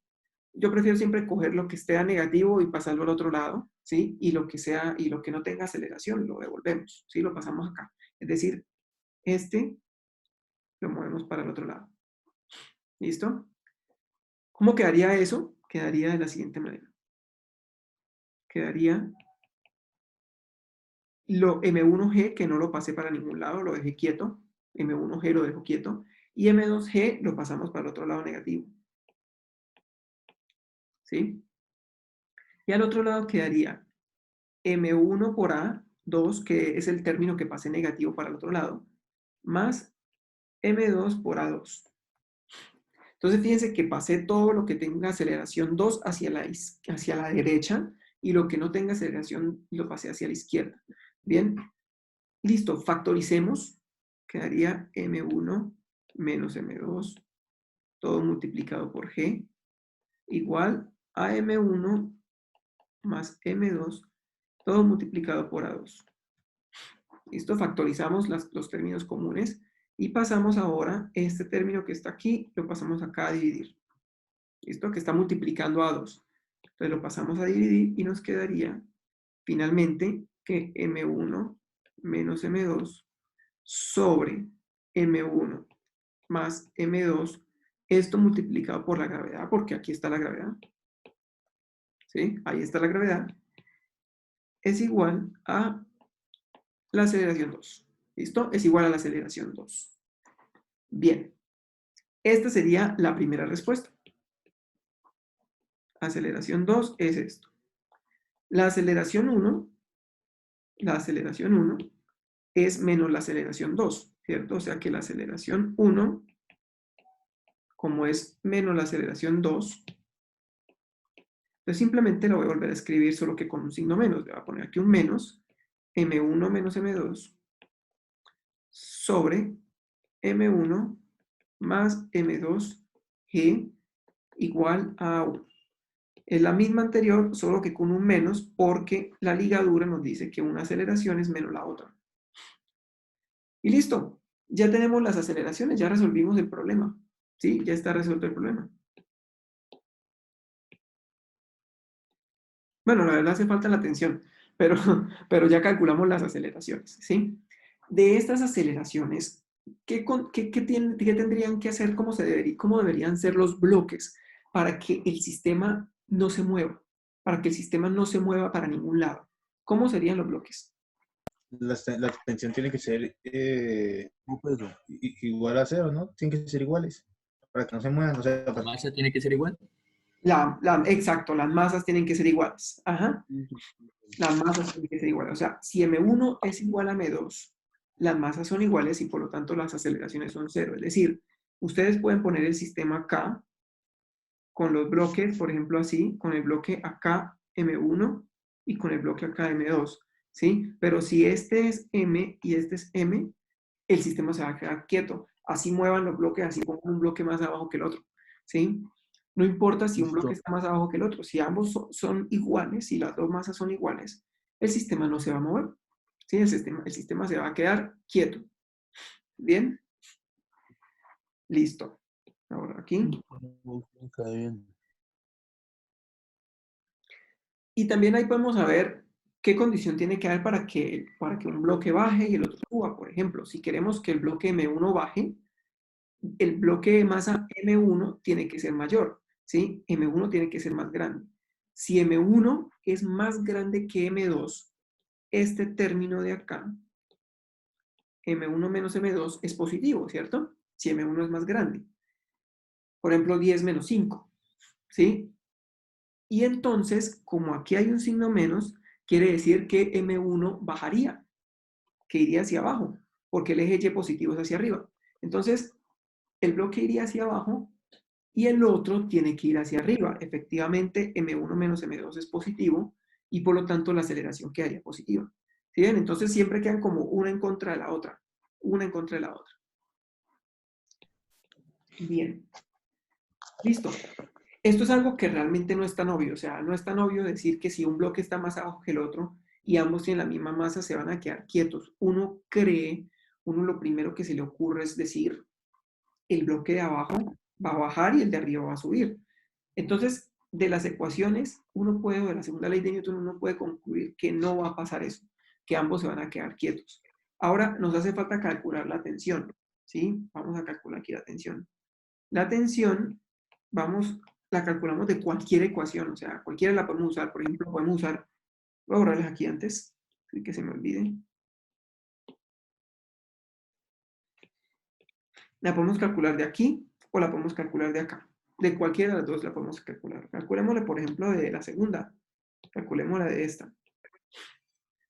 Yo prefiero siempre coger lo que esté a negativo y pasarlo al otro lado, ¿sí? Y lo que no tenga aceleración lo devolvemos, ¿sí? Lo pasamos acá. Es decir, este lo movemos para el otro lado. ¿Listo? ¿Cómo quedaría eso? Quedaría de la siguiente manera. Quedaría lo M1G, que no lo pasé para ningún lado, lo dejé quieto. M1G lo dejo quieto. Y M2G lo pasamos para el otro lado negativo. ¿Sí? Y al otro lado quedaría M1 por A2, que es el término que pasé negativo para el otro lado, más M2 por A2. Entonces, fíjense que pasé todo lo que tenga aceleración 2 hacia la derecha y lo que no tenga aceleración lo pasé hacia la izquierda. Bien, listo, factoricemos. Quedaría M1 menos M2, todo multiplicado por G, igual a M1 más M2, todo multiplicado por A2. ¿Listo? Factorizamos los términos comunes y pasamos ahora este término que está aquí, lo pasamos acá a dividir. ¿Listo? Que está multiplicando a 2. Entonces lo pasamos a dividir y nos quedaría finalmente que M1 menos M2 sobre M1 más M2, esto multiplicado por la gravedad, porque aquí está la gravedad. ¿Sí? Ahí está la gravedad. Es igual a la aceleración 2. ¿Listo? Es igual a la aceleración 2. Bien. Esta sería la primera respuesta. Aceleración 2 es esto. La aceleración 1 es menos la aceleración 2, ¿cierto? O sea que la aceleración 1, como es menos la aceleración 2, entonces simplemente lo voy a volver a escribir solo que con un signo menos. Le voy a poner aquí un menos, M1 menos M2, sobre M1 más M2G igual a 1. Es la misma anterior, solo que con un menos, porque la ligadura nos dice que una aceleración es menos la otra. Y listo, ya tenemos las aceleraciones, ya resolvimos el problema. ¿Sí? Ya está resuelto el problema. Bueno, la verdad hace falta la tensión, pero ya calculamos las aceleraciones, ¿sí? De estas aceleraciones, ¿qué tendrían que hacer? ¿Cómo deberían ser los bloques para que el sistema no se mueva? Para que el sistema no se mueva para ningún lado. ¿Cómo serían los bloques? La tensión tiene que ser ¿Cómo fue eso? igual a 0, ¿no? Tienen que ser iguales. Para que no se muevan. O sea, ¿La masa tiene que ser igual? Exacto, las masas tienen que ser iguales. Ajá. Las masas tienen que ser iguales. O sea, si M1 es igual a M2, las masas son iguales y por lo tanto las aceleraciones son 0. Es decir, ustedes pueden poner el sistema acá con los bloques, por ejemplo así, con el bloque acá M1 y con el bloque acá M2, ¿sí? Pero si este es M y este es M, el sistema se va a quedar quieto. Así muevan los bloques, así pongan un bloque más abajo que el otro, ¿sí? No importa si un bloque está más abajo que el otro, si ambos son iguales, si las dos masas son iguales, el sistema no se va a mover, ¿sí? El sistema se va a quedar quieto. ¿Bien? Listo. Ahora aquí. Está bien. Y también ahí podemos saber qué condición tiene que haber para que un bloque baje y el otro suba. Por ejemplo, si queremos que el bloque M1 baje, el bloque de masa M1 tiene que ser mayor, ¿sí? M1 tiene que ser más grande. Si M1 es más grande que M2, este término de acá, M1 menos M2 es positivo, ¿cierto? Si M1 es más grande. Por ejemplo, 10 menos 5, ¿sí? Y entonces, como aquí hay un signo menos, quiere decir que M1 bajaría, que iría hacia abajo, porque el eje Y positivo es hacia arriba. Entonces, el bloque iría hacia abajo y el otro tiene que ir hacia arriba. Efectivamente, M1 menos M2 es positivo y por lo tanto la aceleración quedaría positiva. ¿Sí ven? Entonces siempre quedan como una en contra de la otra. Una en contra de la otra. Bien. Listo. Esto es algo que realmente no es tan obvio, o sea, no es tan obvio decir que si un bloque está más abajo que el otro y ambos tienen la misma masa, se van a quedar quietos. Uno lo primero que se le ocurre es decir, el bloque de abajo va a bajar y el de arriba va a subir. Entonces, de las ecuaciones, de la segunda ley de Newton, uno puede concluir que no va a pasar eso, que ambos se van a quedar quietos. Ahora, nos hace falta calcular la tensión, ¿sí? Vamos a calcular aquí la tensión. La tensión, la calculamos de cualquier ecuación, o sea, cualquiera la podemos usar. Por ejemplo, voy a borrarles aquí antes, así que se me olvide. La podemos calcular de aquí o la podemos calcular de acá. De cualquiera de las dos la podemos calcular. Calculémosla, por ejemplo, de la segunda. Calculémosla de esta.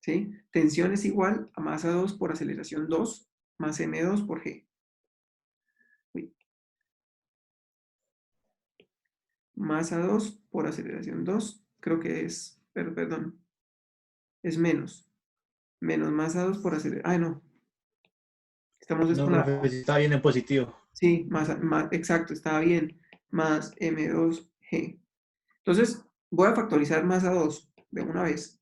¿Sí? Tensión es igual a masa 2 por aceleración 2 más m2 por g. Uy. Masa 2 por aceleración 2, creo que es, perdón, es menos. Menos masa 2 por aceleración. Ah, no. Estamos No, con la... profe, sí está bien en positivo. Sí, exacto, estaba bien. Más m2g. Entonces, voy a factorizar masa 2 de una vez.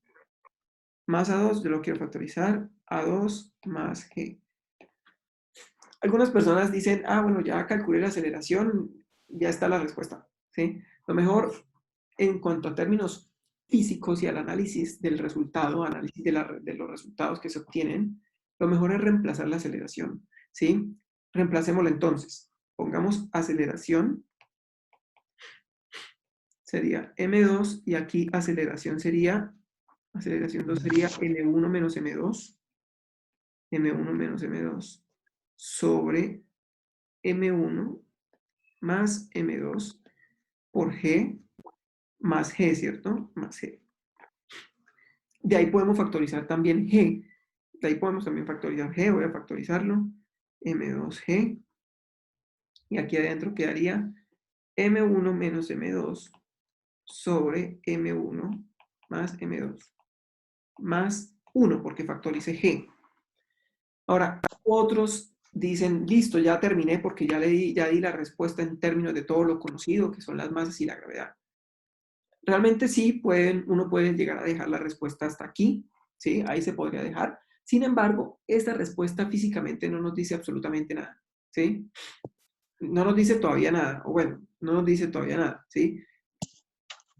Masa 2, yo lo quiero factorizar a 2 más g. Algunas personas dicen, bueno, ya calculé la aceleración, ya está la respuesta, ¿sí? Lo mejor, en cuanto a términos físicos y al análisis del resultado, análisis de los resultados que se obtienen, lo mejor es reemplazar la aceleración, ¿sí? Reemplacémosla entonces. Pongamos aceleración, sería m2, y aquí aceleración 2 sería m1 menos m2, m1 menos m2, sobre m1 más m2 por g más g, ¿cierto? Más g. De ahí podemos factorizar también g. De ahí podemos también factorizar g. Voy a factorizarlo. m2g. Y aquí adentro quedaría m1 menos m2 sobre m1 más m2 más 1, porque factorice g. Ahora, otros dicen, listo, ya terminé porque ya di la respuesta en términos de todo lo conocido, que son las masas y la gravedad. Realmente sí, uno puede llegar a dejar la respuesta hasta aquí, ¿sí? Ahí se podría dejar. Sin embargo, esta respuesta físicamente no nos dice absolutamente nada, ¿sí? No nos dice todavía nada, o bueno, no nos dice todavía nada, ¿sí?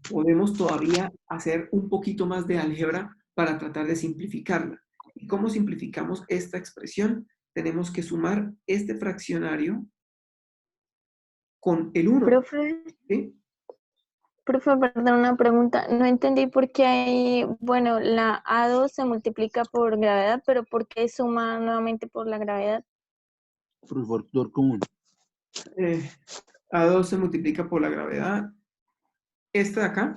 Podemos todavía hacer un poquito más de álgebra para tratar de simplificarla. ¿Y cómo simplificamos esta expresión? Tenemos que sumar este fraccionario con el 1, Profe, ¿sí? perdón, una pregunta. No entendí por qué hay, bueno, la A2 se multiplica por gravedad, pero ¿por qué suma nuevamente por la gravedad? Por el factor común. A2 se multiplica por la gravedad. Esta de acá.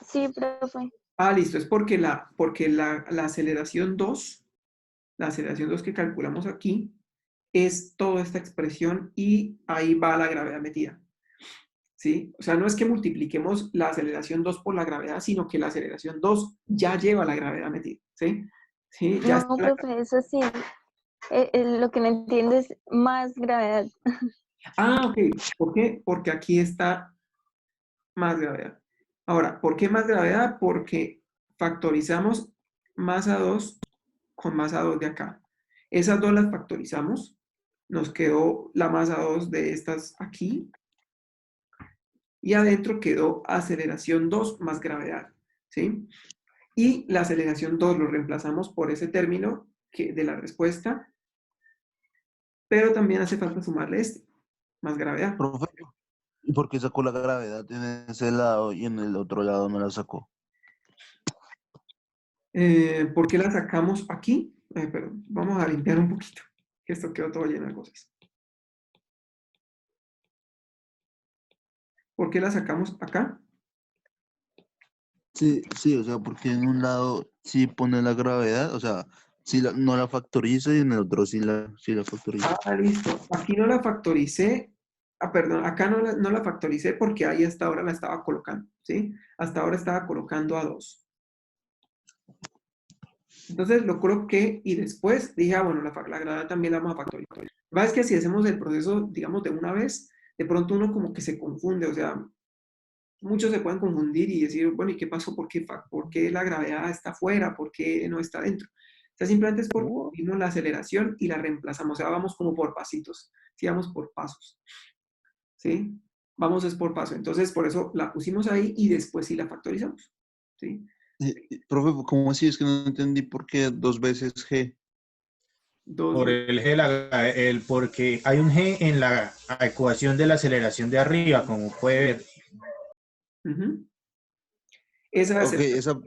Sí, profe. Listo, es porque la aceleración 2, la aceleración 2 que calculamos aquí, es toda esta expresión y ahí va la gravedad metida. ¿Sí? O sea, no es que multipliquemos la aceleración 2 por la gravedad, sino que la aceleración 2 ya lleva la gravedad metida. ¿Sí? ¿Sí? Ya No, profe, eso sí. Lo que no entiendo es más gravedad. Ok. ¿Por qué? Porque aquí está más gravedad. Ahora, ¿por qué más gravedad? Porque factorizamos masa 2 con masa 2 de acá. Esas dos las factorizamos. Nos quedó la masa 2 de estas aquí. Y adentro quedó aceleración 2 más gravedad. ¿Sí? Y la aceleración 2 lo reemplazamos por ese término de la respuesta. Pero también hace falta sumarle más gravedad. Profe, ¿y por qué sacó la gravedad en ese lado y en el otro lado no la sacó? ¿Por qué la sacamos aquí? Perdón, vamos a limpiar un poquito, que esto quedó todo lleno de cosas. ¿Por qué la sacamos acá? Sí, o sea, porque en un lado sí pone la gravedad, o sea, no la factoriza y en el otro sí la factoriza. Listo. Aquí no la factoricé. Perdón, acá no la factoricé porque ahí hasta ahora la estaba colocando, ¿sí? Hasta ahora estaba colocando a 2. Entonces lo coloqué y después dije, bueno, la gravedad también la vamos a factorizar. La verdad es que si hacemos el proceso, digamos, de una vez, de pronto uno como que se confunde, o sea, muchos se pueden confundir y decir, bueno, ¿y qué pasó? ¿Por qué la gravedad está afuera? ¿Por qué no está dentro? O sea, simplemente es porque vimos la aceleración y la reemplazamos, o sea, vamos como por pasitos, sí, vamos por pasos, ¿sí? Vamos es por paso, entonces por eso la pusimos ahí y después sí la factorizamos, ¿sí? Profe, ¿cómo así? Es que no entendí por qué 2 veces G. Dos Por el G, porque hay un G en la ecuación de la aceleración de arriba, como puede ver. Ujú. Esa es Ok, esa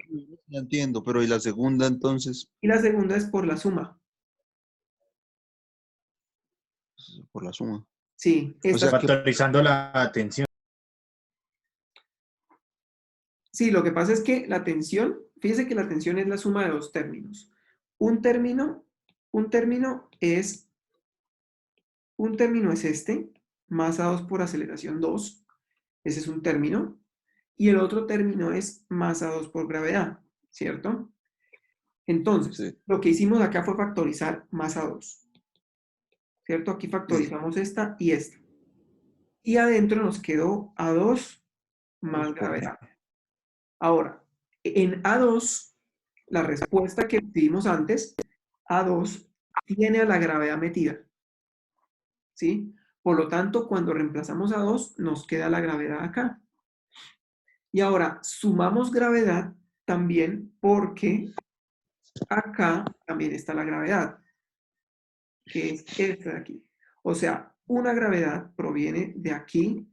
la entiendo, pero ¿y la segunda entonces? y la segunda es por la suma. Por la suma. Sí, O sea que, Factorizando la tensión. sí, lo que pasa es que la tensión, fíjese que la tensión es la suma de dos términos. Un término, un término es, un término es este, masa 2 por aceleración 2, ese es un término, y el otro término es masa 2 por gravedad, ¿cierto? Entonces, sí, lo que hicimos acá fue factorizar masa 2, ¿cierto? Aquí factorizamos esta y esta. Y adentro nos quedó A2 más gravedad. Ahora, en A2, la respuesta que vimos antes, A2 tiene a la gravedad metida, ¿sí? Por lo tanto, cuando reemplazamos A2, nos queda la gravedad acá. Y ahora, sumamos gravedad también porque acá también está la gravedad, que es esta de aquí. O sea, una gravedad proviene de aquí,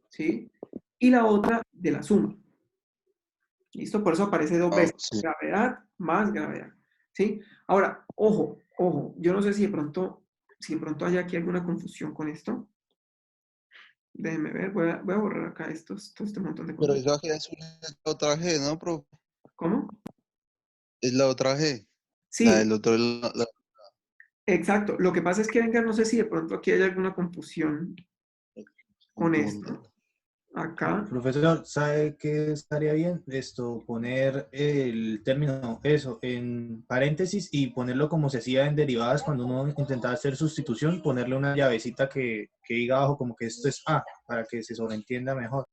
¿sí? Y la otra de la suma. ¿Listo? Por eso aparece dos veces. sí. Gravedad más gravedad. ¿Sí? Ahora, ojo, ojo. Yo no sé si de pronto hay aquí alguna confusión con esto. Déjenme ver. Voy a borrar acá todo este montón de Pero cosas. esa G es la otra G, ¿no, profe? ¿Cómo? Es la otra G. La Sí, del otro es exacto. Lo que pasa es que, venga, no sé si de pronto aquí hay alguna confusión con esto. Acá. Profesor, ¿sabe qué estaría bien? Esto, poner el término, eso, en paréntesis y ponerlo como se hacía en derivadas cuando uno intentaba hacer sustitución, ponerle una llavecita que diga abajo como que esto es A, para que se sobreentienda mejor.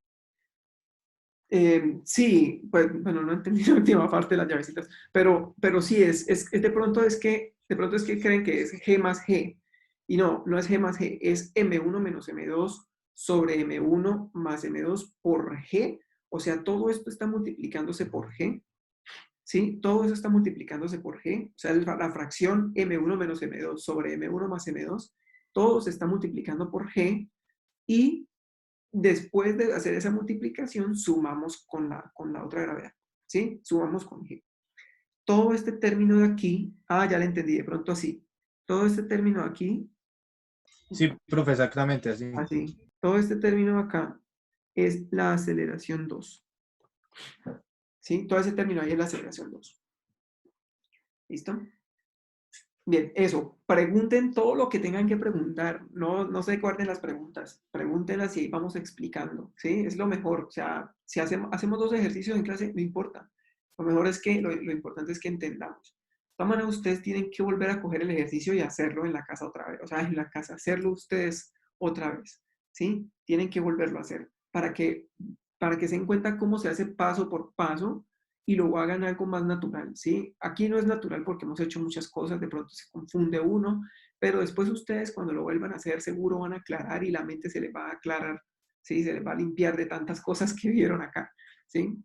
Sí, pues, bueno, no entendí la última parte de las llavecitas, pero sí, de pronto es que creen que es G más G, y no, no es G más G, es M1 menos M2 sobre M1 más M2 por G, o sea, todo esto está multiplicándose por G, ¿sí? Todo eso está multiplicándose por G, o sea, la fracción M1 menos M2 sobre M1 más M2, todo se está multiplicando por G, y después de hacer esa multiplicación, sumamos con la otra gravedad, ¿sí? Sumamos con G. Todo este término de aquí, ya le entendí, de pronto así. Todo este término de aquí, Sí, profe, exactamente así. así. Todo este término de acá es la aceleración 2, ¿sí? Todo ese término ahí es la aceleración 2. ¿Listo? Bien, eso. Pregunten todo lo que tengan que preguntar. No se guarden las preguntas. Pregúntenlas y ahí vamos explicando. ¿Sí? Es lo mejor. O sea, si hacemos 2 ejercicios en clase, no importa. Lo mejor es que, lo importante es que entendamos. De todas maneras, ustedes tienen que volver a coger el ejercicio y hacerlo en la casa otra vez. O sea, en la casa, hacerlo ustedes otra vez. ¿Sí? Tienen que volverlo a hacer para que se den cuenta cómo se hace paso por paso y lo hagan algo más natural, ¿sí? Aquí no es natural porque hemos hecho muchas cosas, de pronto se confunde uno, pero después ustedes cuando lo vuelvan a hacer seguro van a aclarar y la mente se les va a aclarar, ¿sí? Se les va a limpiar de tantas cosas que vieron acá, ¿sí?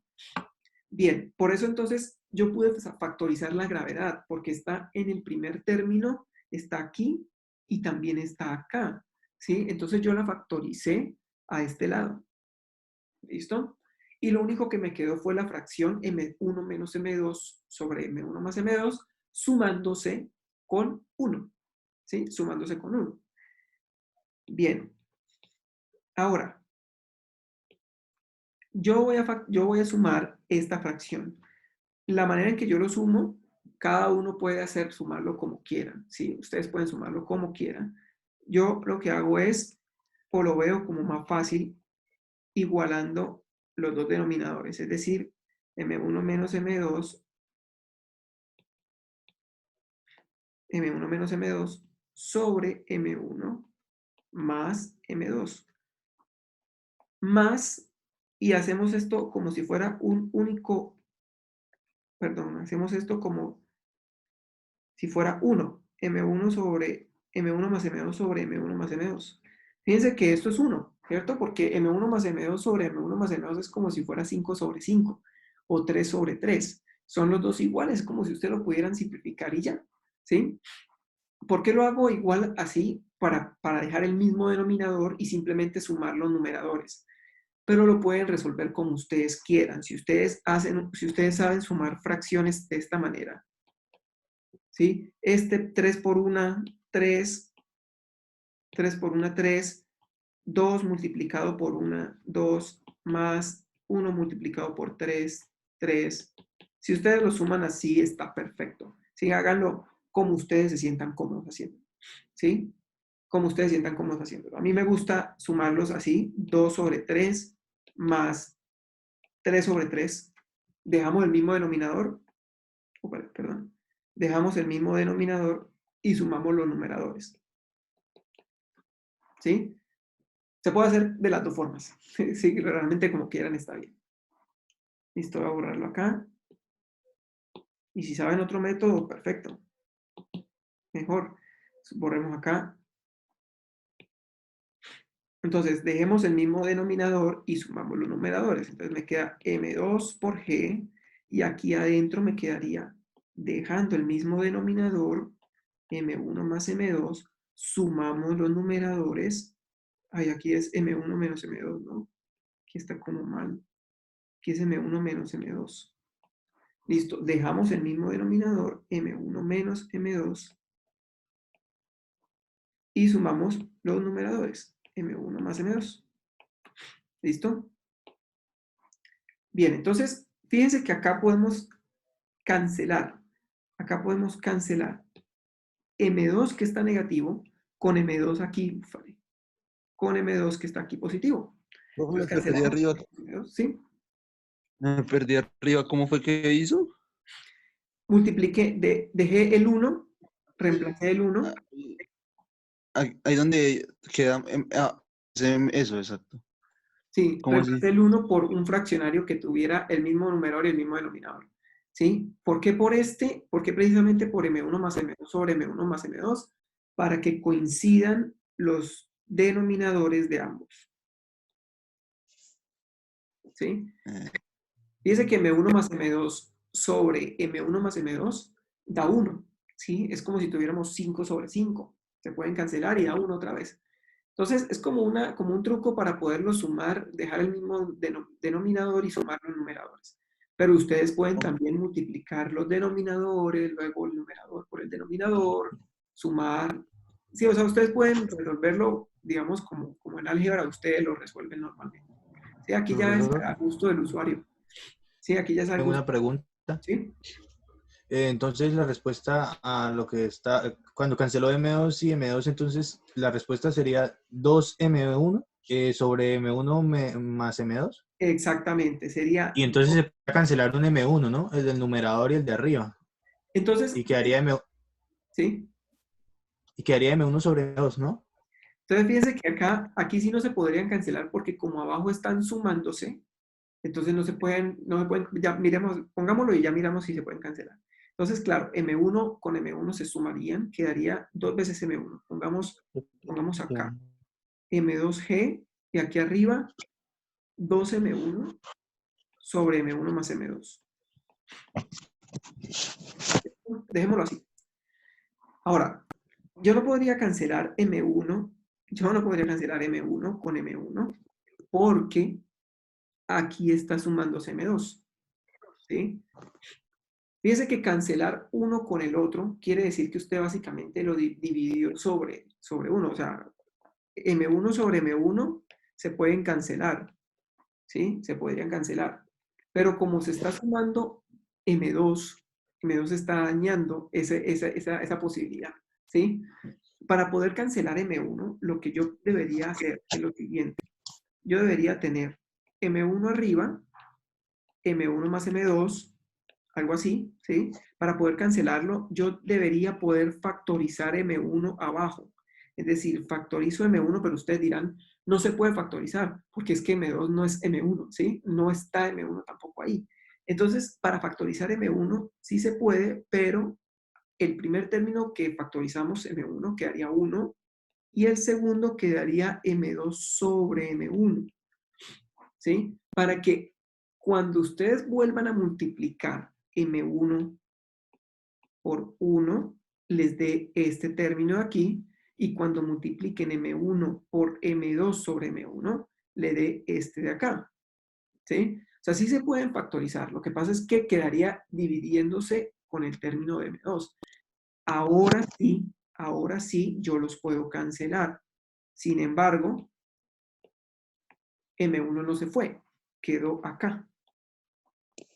Bien, por eso entonces yo pude factorizar la gravedad, porque está en el primer término, está aquí y también está acá, ¿sí? Entonces yo la factoricé a este lado, ¿listo? Y lo único que me quedó fue la fracción M1 menos M2 sobre M1 más M2 sumándose con 1, ¿sí? Sumándose con 1. Bien, ahora, yo voy a sumar esta fracción. La manera en que yo lo sumo, cada uno puede sumarlo como quiera, ¿sí? Ustedes pueden sumarlo como quieran. Yo lo que hago es, o lo veo como más fácil, igualando los dos denominadores, es decir, M1 menos M2, M1 menos M2 sobre M1 más M2. Más, y hacemos esto como si fuera un único, perdón, hacemos esto como si fuera 1, M1 sobre M1 más M2 sobre M1 más M2. Fíjense que esto es 1, ¿cierto? Porque M1 más M2 sobre M1 más M2 es como si fuera 5 sobre 5 o 3 sobre 3. Son los dos iguales, como si ustedes lo pudieran simplificar y ya, ¿sí? ¿Por qué lo hago igual así? Para dejar el mismo denominador y simplemente sumar los numeradores. Pero lo pueden resolver como ustedes quieran. Si ustedes saben sumar fracciones de esta manera, ¿sí? 3 por 1, 3, 3 por 1, 3, 2 multiplicado por 1, 2, más 1 multiplicado por 3, 3. Si ustedes lo suman así, está perfecto. Sí, háganlo como ustedes se sientan cómodos haciendo. ¿Sí? Como ustedes se sientan cómodos haciéndolo. A mí me gusta sumarlos así, 2 sobre 3 más 3 sobre 3. Dejamos el mismo denominador. Perdón. Dejamos el mismo denominador y sumamos los numeradores. ¿Sí? Se puede hacer de las dos formas. Sí, realmente como quieran está bien. Listo, voy a borrarlo acá. Y si saben otro método, perfecto. Mejor. Borremos acá. Entonces, dejemos el mismo denominador y sumamos los numeradores. Entonces me queda M2 por G y aquí adentro me quedaría, dejando el mismo denominador, M1 más M2, sumamos los numeradores. Ay, aquí es M1 menos M2, ¿no? Aquí está como mal. Aquí es M1 menos M2. Listo, dejamos el mismo denominador, M1 menos M2, y sumamos los numeradores, M1 más M2. ¿Listo? Bien, entonces, fíjense que acá podemos cancelar. Acá podemos cancelar M2 que está negativo con M2 aquí, con M2 que está aquí positivo. Profe, me Entonces, perdí cancelamos arriba. M2, ¿sí? Me perdí arriba. ¿Cómo fue que hizo? Multipliqué, dejé el 1, reemplacé el 1. Ahí donde queda. Eso, exacto. Sí, ¿Cómo así? reemplacé el 1 por un fraccionario que tuviera el mismo numerador y el mismo denominador. ¿Sí? ¿Por qué por este? ¿Por qué precisamente por M1 más M2 sobre M1 más M2? Para que coincidan los denominadores de ambos. ¿Sí? Eh, Fíjense que M1 más M2 sobre M1 más M2 da 1. ¿Sí? Es como si tuviéramos 5 sobre 5. Se pueden cancelar y da 1 otra vez. Entonces, es como un truco para poderlo sumar, dejar el mismo denominador y sumar los numeradores. Pero ustedes pueden también multiplicar los denominadores, luego el numerador por el denominador, sumar. Sí, o sea, ustedes pueden resolverlo, digamos, como en álgebra, ustedes lo resuelven normalmente. Sí, aquí ya es Profesor, a gusto del usuario. Sí, aquí ya es a tengo gusto. una pregunta. ¿Sí? Entonces la respuesta a lo que está, cuando canceló M2 y M2, entonces la respuesta sería 2M1 sobre M1 más M2. Exactamente, sería. Y entonces se puede cancelar un M1, ¿no? El del numerador y el de arriba. Entonces, Y quedaría, ¿sí? M1 sobre M2, ¿no? Entonces fíjense que aquí sí no se podrían cancelar porque como abajo están sumándose, entonces no se pueden, ya miremos, pongámoslo y ya miramos si se pueden cancelar. Entonces, claro, M1 con M1 se sumarían, quedaría 2 veces M1. Pongamos acá M2G y aquí arriba 2M1 sobre M1 más M2. Dejémoslo así. Ahora, yo no podría cancelar M1 con M1 porque aquí está sumándose M2. ¿Sí? Fíjese que cancelar uno con el otro quiere decir que usted básicamente lo dividió sobre 1. O sea, M1 sobre M1 se pueden cancelar. ¿Sí? Se podrían cancelar. Pero como se está sumando M2, M2 está dañando esa posibilidad. ¿Sí? Para poder cancelar M1, lo que yo debería hacer es lo siguiente. Yo debería tener M1 arriba, M1 más M2, algo así, ¿sí? Para poder cancelarlo, yo debería poder factorizar M1 abajo. Es decir, factorizo M1, pero ustedes dirán, no se puede factorizar, porque es que M2 no es M1, ¿sí? No está M1 tampoco ahí. Entonces, para factorizar M1 sí se puede, pero el primer término que factorizamos M1 quedaría 1 y el segundo quedaría M2 sobre M1, ¿sí? Para que cuando ustedes vuelvan a multiplicar M1 por 1, les dé este término de aquí, y cuando multipliquen M1 por M2 sobre M1, le dé este de acá, ¿sí? O sea, sí se pueden factorizar, lo que pasa es que quedaría dividiéndose con el término de M2. Ahora sí, yo los puedo cancelar. Sin embargo, M1 no se fue, quedó acá,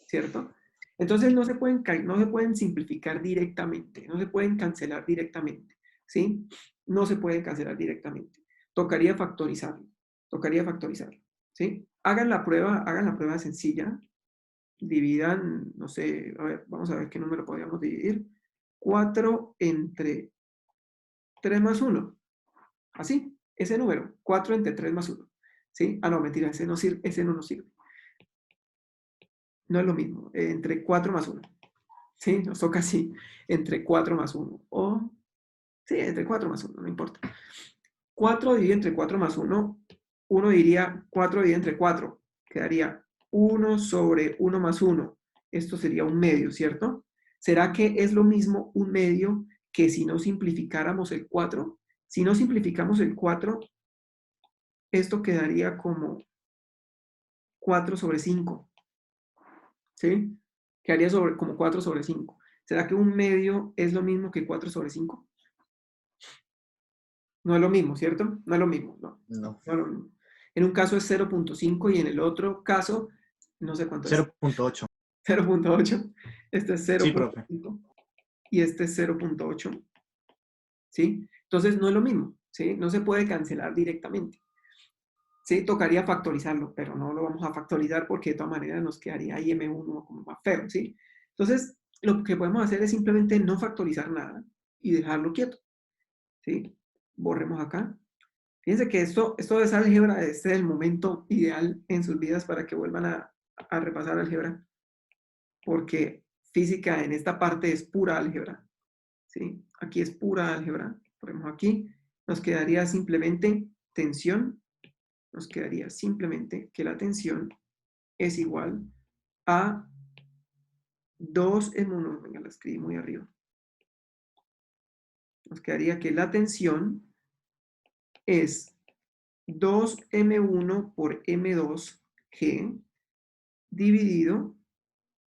¿cierto? Entonces no se pueden simplificar directamente, no se pueden cancelar directamente, ¿sí? No se pueden cancelar directamente. Tocaría factorizarlo, ¿sí? Hagan la prueba sencilla, dividan, no sé, a ver, vamos a ver qué número podríamos dividir. 4 entre 3 más 1, así, ese número, 4 entre 3 más 1, ¿sí? Ah, no, mentira, ese no nos sirve. No es lo mismo, entre 4 más 1. ¿Sí? Nos toca así, entre 4 más 1. O, sí, entre 4 más 1, no importa. 4 dividido entre 4 más 1, uno diría 4 dividido entre 4. Quedaría 1 sobre 1 más 1. Esto sería un medio, ¿cierto? ¿Será que es lo mismo un medio que si no simplificáramos el 4? Si no simplificamos el 4, esto quedaría como 4 sobre 5. ¿Sí? Quedaría como 4 sobre 5. ¿Será que un medio es lo mismo que 4 sobre 5? No es lo mismo, ¿cierto? No es lo mismo, no. No. No es lo mismo. En un caso es 0.5 y en el otro caso, no sé cuánto es. 0.8. 0.8. Este es Sí, profe. 0.5 y este es 0.8. ¿Sí? Entonces no es lo mismo, ¿sí? No se puede cancelar directamente. Sí, tocaría factorizarlo, pero no lo vamos a factorizar porque de todas maneras nos quedaría ahí M1 como más feo, ¿sí? Entonces, lo que podemos hacer es simplemente no factorizar nada y dejarlo quieto, ¿sí? Borremos acá. Fíjense que esto es álgebra, este es el momento ideal en sus vidas para que vuelvan a repasar álgebra, porque física en esta parte es pura álgebra, ¿sí? Aquí es pura álgebra. Ponemos aquí, nos quedaría simplemente tensión. Nos quedaría simplemente que la tensión es igual a 2M1, venga, la escribí muy arriba. Nos quedaría que la tensión es 2M1 por M2G dividido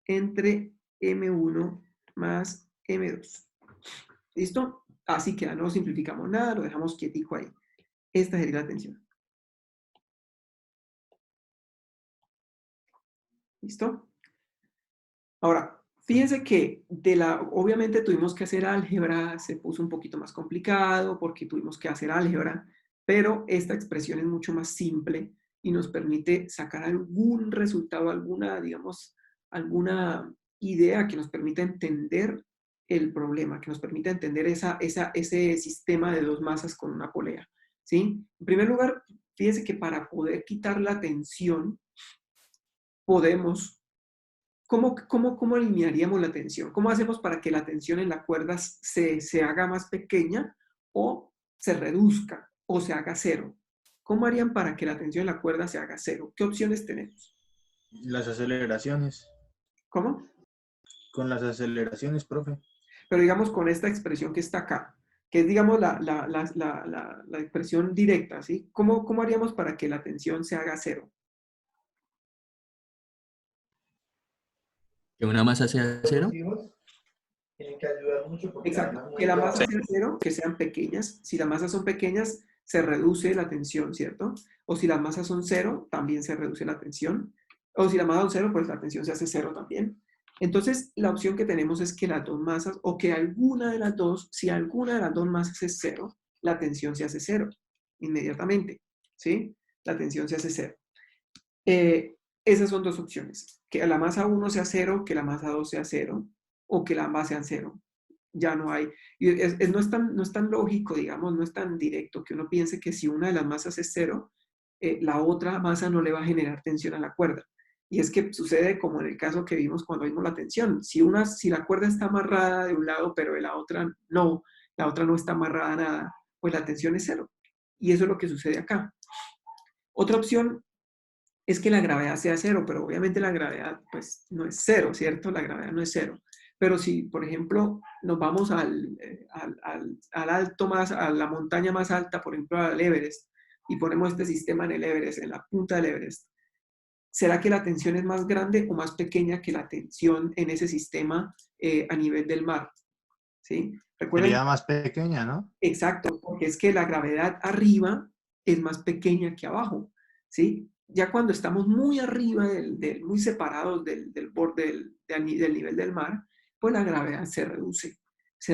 entre M1 más M2. ¿Listo? Así queda, no simplificamos nada, lo dejamos quietico ahí. Esta sería la tensión. ¿Listo? Ahora, fíjense que obviamente tuvimos que hacer álgebra, se puso un poquito más complicado porque tuvimos que hacer álgebra, pero esta expresión es mucho más simple y nos permite sacar algún resultado, digamos, alguna idea que nos permita entender el problema, que nos permita entender ese sistema de dos masas con una polea, ¿sí? En primer lugar, fíjense que para poder quitar la tensión, podemos... ¿Cómo alinearíamos la tensión? ¿Cómo hacemos para que la tensión en la cuerda se haga más pequeña o se reduzca o se haga cero? ¿Cómo harían para que la tensión en la cuerda se haga cero? ¿Qué opciones tenemos? Las aceleraciones. ¿Cómo? Con las aceleraciones, profe. Pero digamos con esta expresión que está acá, que es digamos la expresión directa, ¿sí? ¿Cómo haríamos para que la tensión se haga cero? ¿Que una masa sea cero? Tienen que ayudar mucho porque Exacto, que la masa sea cero, que sean pequeñas. Si las masas son pequeñas, se reduce la tensión, ¿cierto? O si las masas son cero, también se reduce la tensión. O si las masas son cero, pues la tensión se hace cero también. Entonces, la opción que tenemos es que las dos masas, o que alguna de las dos, si alguna de las dos masas es cero, la tensión se hace cero inmediatamente, ¿sí? La tensión se hace cero. Esas son dos opciones, que la masa 1 sea cero, que la masa 2 sea cero, o que ambas sean cero. ya no hay. Y no es tan lógico, digamos, no es tan directo que uno piense que si una de las masas es 0, la otra masa no le va a generar tensión a la cuerda. Y es que sucede como en el caso que vimos cuando vimos la tensión. Si la cuerda está amarrada de un lado, pero de la otra no está amarrada a nada, pues la tensión es 0. Y eso es lo que sucede acá. Otra opción es que la gravedad sea 0, pero obviamente la gravedad pues no es 0, ¿cierto? La gravedad no es 0. Pero si, por ejemplo, nos vamos al alto más, a la montaña más alta, por ejemplo, al Everest, y ponemos este sistema en el Everest, en la punta del Everest, ¿será que la tensión es más grande o más pequeña que la tensión en ese sistema a nivel del mar? ¿Sí? ¿Recuerden? Sería más pequeña, ¿no? Exacto, porque es que la gravedad arriba es más pequeña que abajo, ¿sí? Ya cuando estamos muy arriba, muy separados del borde del nivel del mar, pues la gravedad se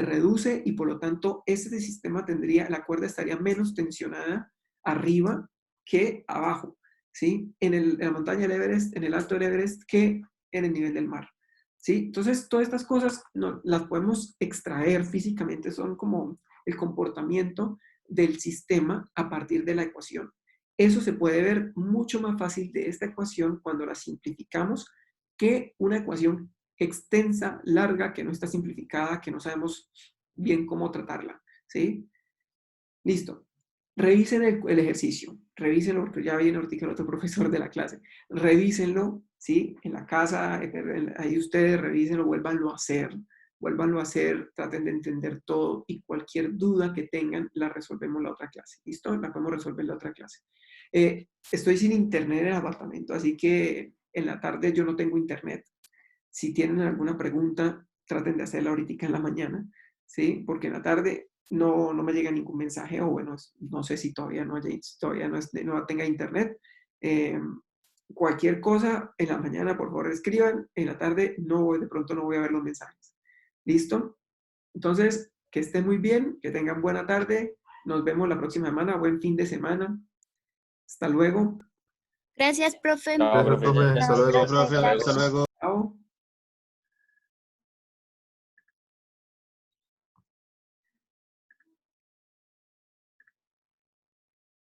reduce y por lo tanto ese sistema la cuerda estaría menos tensionada arriba que abajo, ¿sí? En la montaña del Everest, en el alto del Everest, que en el nivel del mar, ¿sí? Entonces, todas estas cosas las podemos extraer físicamente, son como el comportamiento del sistema a partir de la ecuación. Eso se puede ver mucho más fácil de esta ecuación cuando la simplificamos que una ecuación extensa, larga, que no está simplificada, que no sabemos bien cómo tratarla, ¿sí? Listo. Revisen el ejercicio, revísenlo, porque ya viene ahorita el otro profesor de la clase. Revísenlo, ¿sí? En la casa, ahí ustedes revísenlo, vuélvanlo a hacer, traten de entender todo y cualquier duda que tengan la resolvemos en la otra clase. ¿Listo? La podemos resolver en la otra clase. Estoy sin internet en el apartamento, así que en la tarde yo no tengo internet. Si tienen alguna pregunta, traten de hacerla ahorita en la mañana, ¿sí? Porque en la tarde no me llega ningún mensaje, o bueno, no sé si todavía no tenga internet. Cualquier cosa, en la mañana, por favor, escriban. En la tarde, de pronto no voy a ver los mensajes. ¿Listo? Entonces, que estén muy bien, que tengan buena tarde. Nos vemos la próxima semana. Buen fin de semana. Hasta luego. Gracias, profe. Chao, Gracias, profe. profe. Hasta luego, profe. Gracias. Hasta luego. Chao.